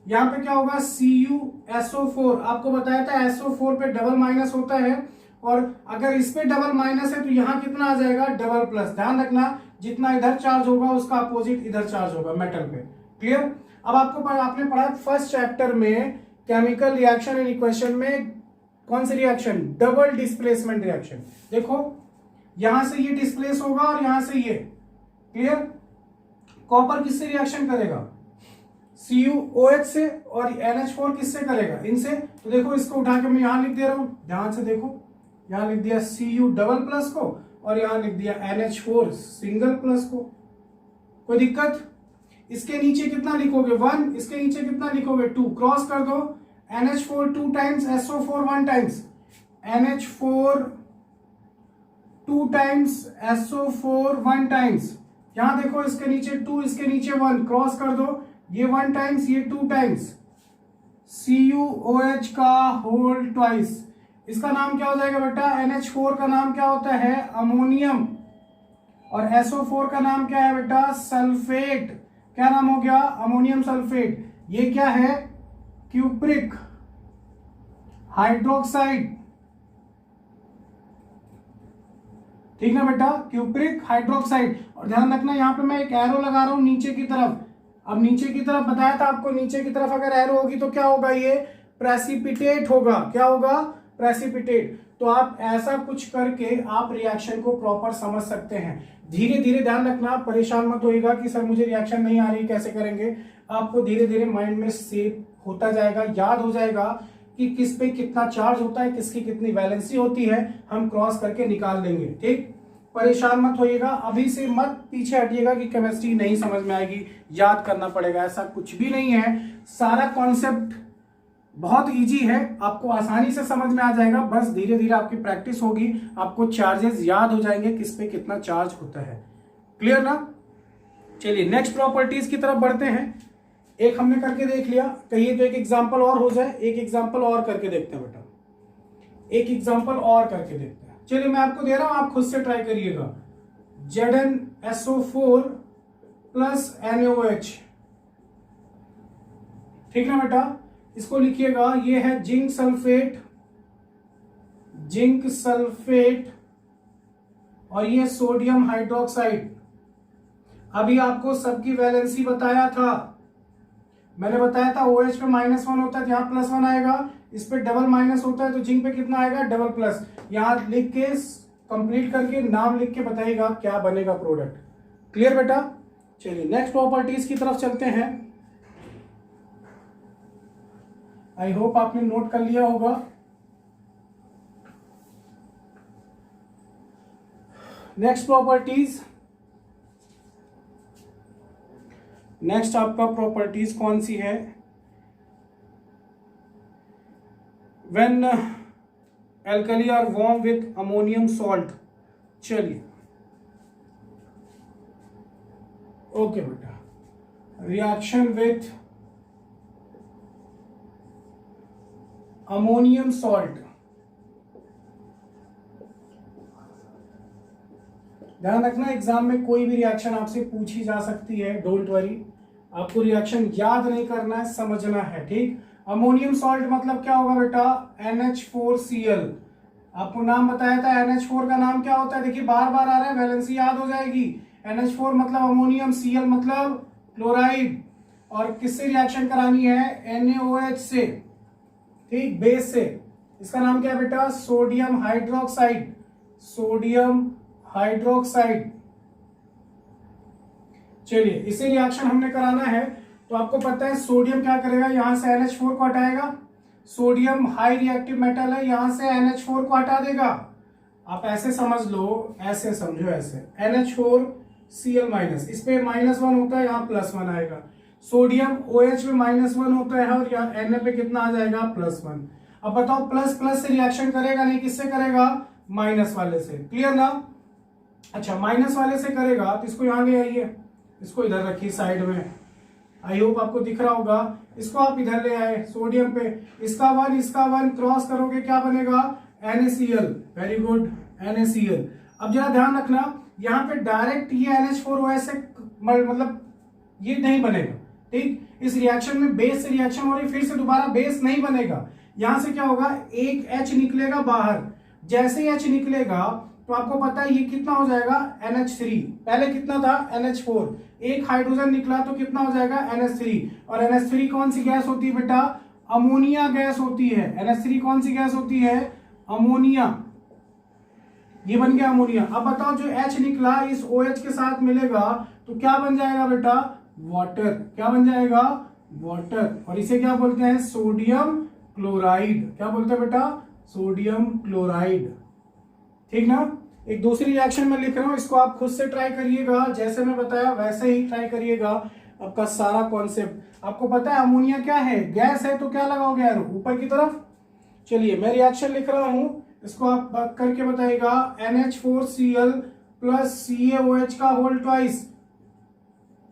S1: यहाँ पे क्या होगा CuSO4, आपको बताया था SO4 पे डबल माइनस होता है, और अगर इस पे डबल माइनस है तो यहाँ कितना आ जाएगा डबल प्लस। ध्यान रखना जितना इधर चार्ज होगा उसका अपोजिट इधर चार्ज होगा मेटल पे। क्लियर। अब आपने पढ़ा फर्स्ट चैप्टर में केमिकल रिएक्शन एंड इक्वेशन में कौन सी रिएक्शन, डबल डिस्प्लेसमेंट रिएक्शन। देखो यहां से ये डिस्प्लेस होगा और यहां से ये। क्लियर। कॉपर किससे रिएक्शन करेगा, CuOH से, और NH4 किससे करेगा, इनसे। तो देखो इसको उठा के मैं यहां लिख दे रहा हूं, ध्यान से देखो, यहां लिख दिया Cu डबल प्लस को और यहां लिख दिया NH4 सिंगल प्लस को। कोई दिक्कत। इसके नीचे कितना लिखोगे 1, इसके नीचे कितना लिखोगे 2, क्रॉस कर दो, NH4 2 times, SO4 1 times, NH4 2 times, SO4 1 times. यहां देखो इसके नीचे 2, इसके नीचे 1, क्रॉस कर दो, ये 1 टाइम्स, ये 2 टाइम्स, CuOH का होल ट्वाइस। इसका नाम क्या हो जाएगा बेटा, NH4 का नाम क्या होता है अमोनियम, और SO4 का नाम क्या है बेटा सल्फेट। क्या नाम हो गया, अमोनियम सल्फेट। ये क्या है, क्यूप्रिक हाइड्रोक्साइड। ठीक ना बेटा, क्यूप्रिक हाइड्रोक्साइड। और ध्यान रखना यहाँ पे मैं एक एरो लगा रहा हूं नीचे की तरफ। अब नीचे की तरफ बताया था आपको, नीचे की तरफ अगर एरो होगी तो क्या होगा, ये प्रेसिपिटेट होगा। क्या होगा, प्रेसिपिटेट। तो आप ऐसा कुछ करके आप रिएक्शन को प्रॉपर समझ सकते हैं। धीरे धीरे ध्यान रखना, परेशान मत होइएगा कि सर मुझे रिएक्शन नहीं आ रही कैसे करेंगे। आपको धीरे धीरे माइंड में सेव होता जाएगा, याद हो जाएगा कि किस पे कितना चार्ज होता है, किसकी कितनी वैलेंसी होती है, हम क्रॉस करके निकाल देंगे। ठीक, परेशान मत होइएगा, अभी से मत पीछे हटिएगा कि केमिस्ट्री नहीं समझ में आएगी, याद करना पड़ेगा, ऐसा कुछ भी नहीं है। सारा कॉन्सेप्ट बहुत इजी है, आपको आसानी से समझ में आ जाएगा। बस धीरे धीरे आपकी प्रैक्टिस होगी, आपको चार्जेस याद हो जाएंगे, किस पे कितना चार्ज होता है। क्लियर ना। चलिए नेक्स्ट प्रॉपर्टीज की तरफ बढ़ते हैं। एक हमने करके देख लिया, कहिए तो एक एग्जांपल और हो जाए। एक एग्जांपल और करके देखते हैं बेटा, एक एग्जांपल और करके देखते हैं। चलिए मैं आपको दे रहा हूं, आप खुद से ट्राई करिएगा। ZnSO4 plus NaOH। ठीक ना बेटा, इसको लिखिएगा, ये है जिंक सल्फेट, जिंक सल्फेट, और ये सोडियम हाइड्रोक्साइड। अभी आपको सबकी वैलेंसी बताया था, मैंने बताया था OH पे -1 होता है तो यहाँ +1 आएगा, इस पे डबल माइनस होता है तो जिंक पे कितना आएगा डबल प्लस। यहाँ लिख के कंप्लीट करके नाम लिख के बताइएगा क्या बनेगा प्रोडक्ट। क्लियर बेटा। चलिए नेक्स्ट प्रॉपर्टीज की तरफ चलते हैं। आई होप आपने नोट कर लिया होगा। नेक्स्ट प्रॉपर्टीज, नेक्स्ट आपका प्रॉपर्टीज कौन सी है, when alkali are warm with ammonium salt. चलिए ओके बेटा, रिएक्शन विथ अमोनियम सॉल्ट। ध्यान रखना एग्जाम में कोई भी रिएक्शन आपसे पूछी जा सकती है, डोंट वरी। आपको रिएक्शन याद नहीं करना है, समझना है। ठीक, अमोनियम सॉल्ट मतलब क्या होगा बेटा, NH4Cl। आपको नाम बताया था, NH4 का नाम क्या होता है, देखिए बार बार आ रहा है, वैलेंसी याद हो जाएगी। NH4 मतलब अमोनियम, Cl मतलब क्लोराइड, और किससे रिएक्शन करानी है, NaOH से। ठीक, बेस से। इसका नाम क्या है बेटा, सोडियम हाइड्रोक्साइड, सोडियम हाइड्रोक्साइड। चलिए इसे रिएक्शन हमने कराना है, तो आपको पता है सोडियम क्या करेगा, यहां से NH4 को हटाएगा। सोडियम हाई रिएक्टिव मेटल है, यहां से NH4 को हटा देगा। आप ऐसे समझ लो, ऐसे समझो, ऐसे NH4Cl-, इस पे -1 होता है, यहाँ +1 आएगा। सोडियम OH पे -1 होता है और यहाँ Na पे कितना आ जाएगा, +1। अब बताओ प्लस प्लस से रिएक्शन करेगा नहीं, किससे करेगा, माइनस वाले से। क्लियर ना। अच्छा, माइनस वाले से करेगा तो इसको यहां ले आइए, इसको इधर रखिए साइड में। आई होप आपको दिख रहा होगा। इसको आप इधर ले आए सोडियम पे, इसका वन क्रॉस करोगे क्या बनेगा, NaCl। Very good, NaCl। अब जरा ध्यान रखना, यहाँ पे डायरेक्ट ये NH4OH से मतलब ये नहीं बनेगा, ठीक। इस रिएक्शन में बेस से रिएक्शन हो रही, फिर से दोबारा बेस नहीं बनेगा। यहां से क्या होगा, एक H निकलेगा बाहर। जैसे ही H निकलेगा तो आपको पता है ये कितना हो जाएगा, NH3। पहले कितना था, NH4। एक हाइड्रोजन निकला तो कितना हो जाएगा, NH3। और NH3 कौन सी गैस होती है बेटा, अमोनिया गैस होती है। NH3 कौन सी गैस होती है, अमोनिया। ये बन गया अमोनिया। अब बताओ जो H निकला इस OH के साथ मिलेगा तो क्या बन जाएगा बेटा, वाटर। क्या बन जाएगा, वाटर। और इसे क्या बोलते हैं, सोडियम क्लोराइड। क्या बोलते हैं बेटा, सोडियम क्लोराइड, ठीक ना। एक दूसरी रिएक्शन में लिख रहा हूं, इसको आप खुद से ट्राई करिएगा, जैसे मैं बताया वैसे ही ट्राई करिएगा। आपका सारा कॉन्सेप्ट आपको पता है। अमोनिया क्या है, गैस है, तो क्या लगाओगे यार, ऊपर की तरफ। चलिए मैं रिएक्शन लिख रहा हूं, इसको आप करके बताइएगा। NH4Cl प्लस CaOH का होल ट्वाइस,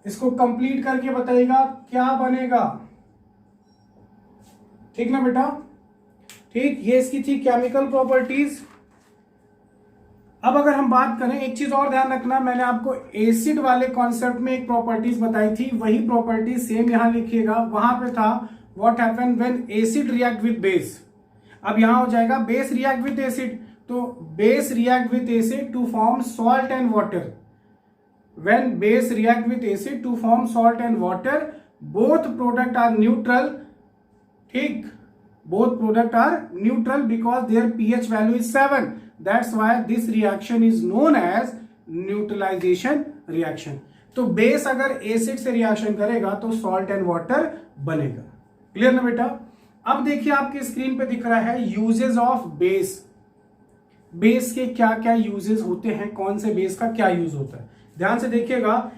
S1: इसको कंप्लीट करके बताइएगा क्या बनेगा, ठीक ना बेटा, ठीक। ये इसकी थी केमिकल प्रॉपर्टीज। अब अगर हम बात करें, एक चीज और ध्यान रखना, मैंने आपको एसिड वाले कॉन्सेप्ट में एक प्रॉपर्टीज बताई थी, वही प्रॉपर्टीज सेम यहां लिखिएगा। वहां पे था what happen when acid react with base. अब यहां हो जाएगा बेस रिएक्ट विद एसिड, तो base react with acid to form salt and water. When base react with acid to form salt and water, both product are neutral, ठीक। both product are neutral because their pH value is 7. That's why this reaction is known as neutralization reaction. तो base अगर acid से reaction करेगा तो salt and water बनेगा। Clear ना बेटा। अब देखिए आपके स्क्रीन पे दिख रहा है यूजेस ऑफ बेस। बेस के क्या क्या यूजेस होते हैं, कौन से बेस का क्या यूज होता है, ध्यान से देखिएगा।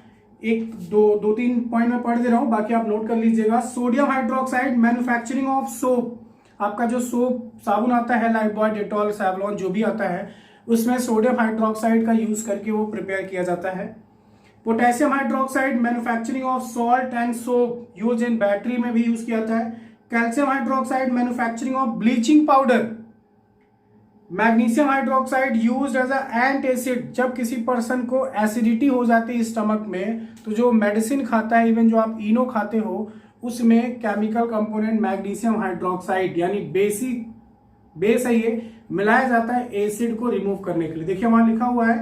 S1: एक दो तीन पॉइंट में पढ़ दे रहा हूं, बाकी आप नोट कर लीजिएगा। Sodium hydroxide manufacturing of soap. आपका जो सोप साबुन आता है, लाइफबॉय, डेटॉल, सैवलॉन जो भी आता है, उसमें सोडियम हाइड्रोक्साइड का यूज करके वो प्रिपेयर किया जाता है। Potassium hydroxide manufacturing of salt and soap, use in battery में भी यूज किया जाता है। Calcium hydroxide manufacturing of bleaching powder. Magnesium hydroxide used as a antacid, जब किसी पर्सन को एसिडिटी हो जाती है स्टमक में, तो जो मेडिसिन खाता है, इवन जो आप इनो खाते हो, उसमें केमिकल कंपोनेंट मैग्नीशियम हाइड्रोक्साइड यानी बेस है, ये मिलाया जाता है एसिड को रिमूव करने के लिए। देखिए वहां लिखा हुआ है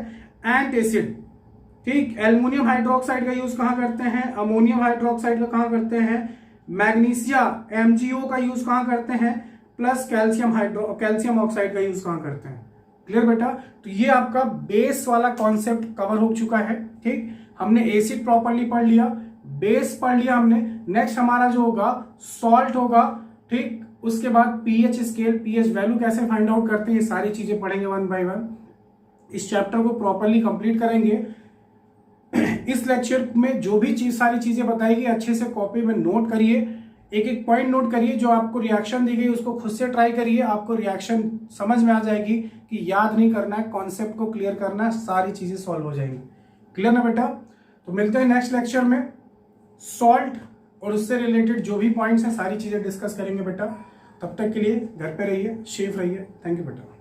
S1: एंटासिड, ठीक। एल्युमिनियम हाइड्रोक्साइड का यूज कहां करते हैं, अमोनियम हाइड्रोक्साइड का कहां करते हैं, मैग्नीशिया MgO का यूज कहां करते हैं, प्लस कैल्शियम ऑक्साइड का यूज कहां करते हैं। क्लियर बेटा। तो ये आपका बेस वाला कॉन्सेप्ट कवर हो चुका है, ठीक। हमने एसिड प्रॉपर्ली पढ़ लिया, बेस पढ़ लिया हमने। नेक्स्ट हमारा जो होगा सॉल्ट होगा, ठीक। उसके बाद पीएच स्केल, पीएच वैल्यू कैसे फाइंड आउट करते हैं, ये सारी चीजें पढ़ेंगे वन बाय वन। इस चैप्टर को प्रॉपर्ली कंप्लीट करेंगे। इस लेक्चर में जो भी सारी चीजें बताएगी अच्छे से कॉपी में नोट करिए, एक एक पॉइंट नोट करिए। जो आपको रिएक्शन दी गई उसको खुद से ट्राई करिए, आपको रिएक्शन समझ में आ जाएगी कि याद नहीं करना है, कॉन्सेप्ट को क्लियर करना है, सारी चीजें सॉल्व हो जाएंगी। क्लियर ना बेटा। तो मिलते हैं नेक्स्ट लेक्चर में, सॉल्ट और उससे रिलेटेड जो भी पॉइंट्स हैं सारी चीजें डिस्कस करेंगे बेटा। तब तक के लिए घर पे रहिए, सेफ रहिए। थैंक यू बेटा।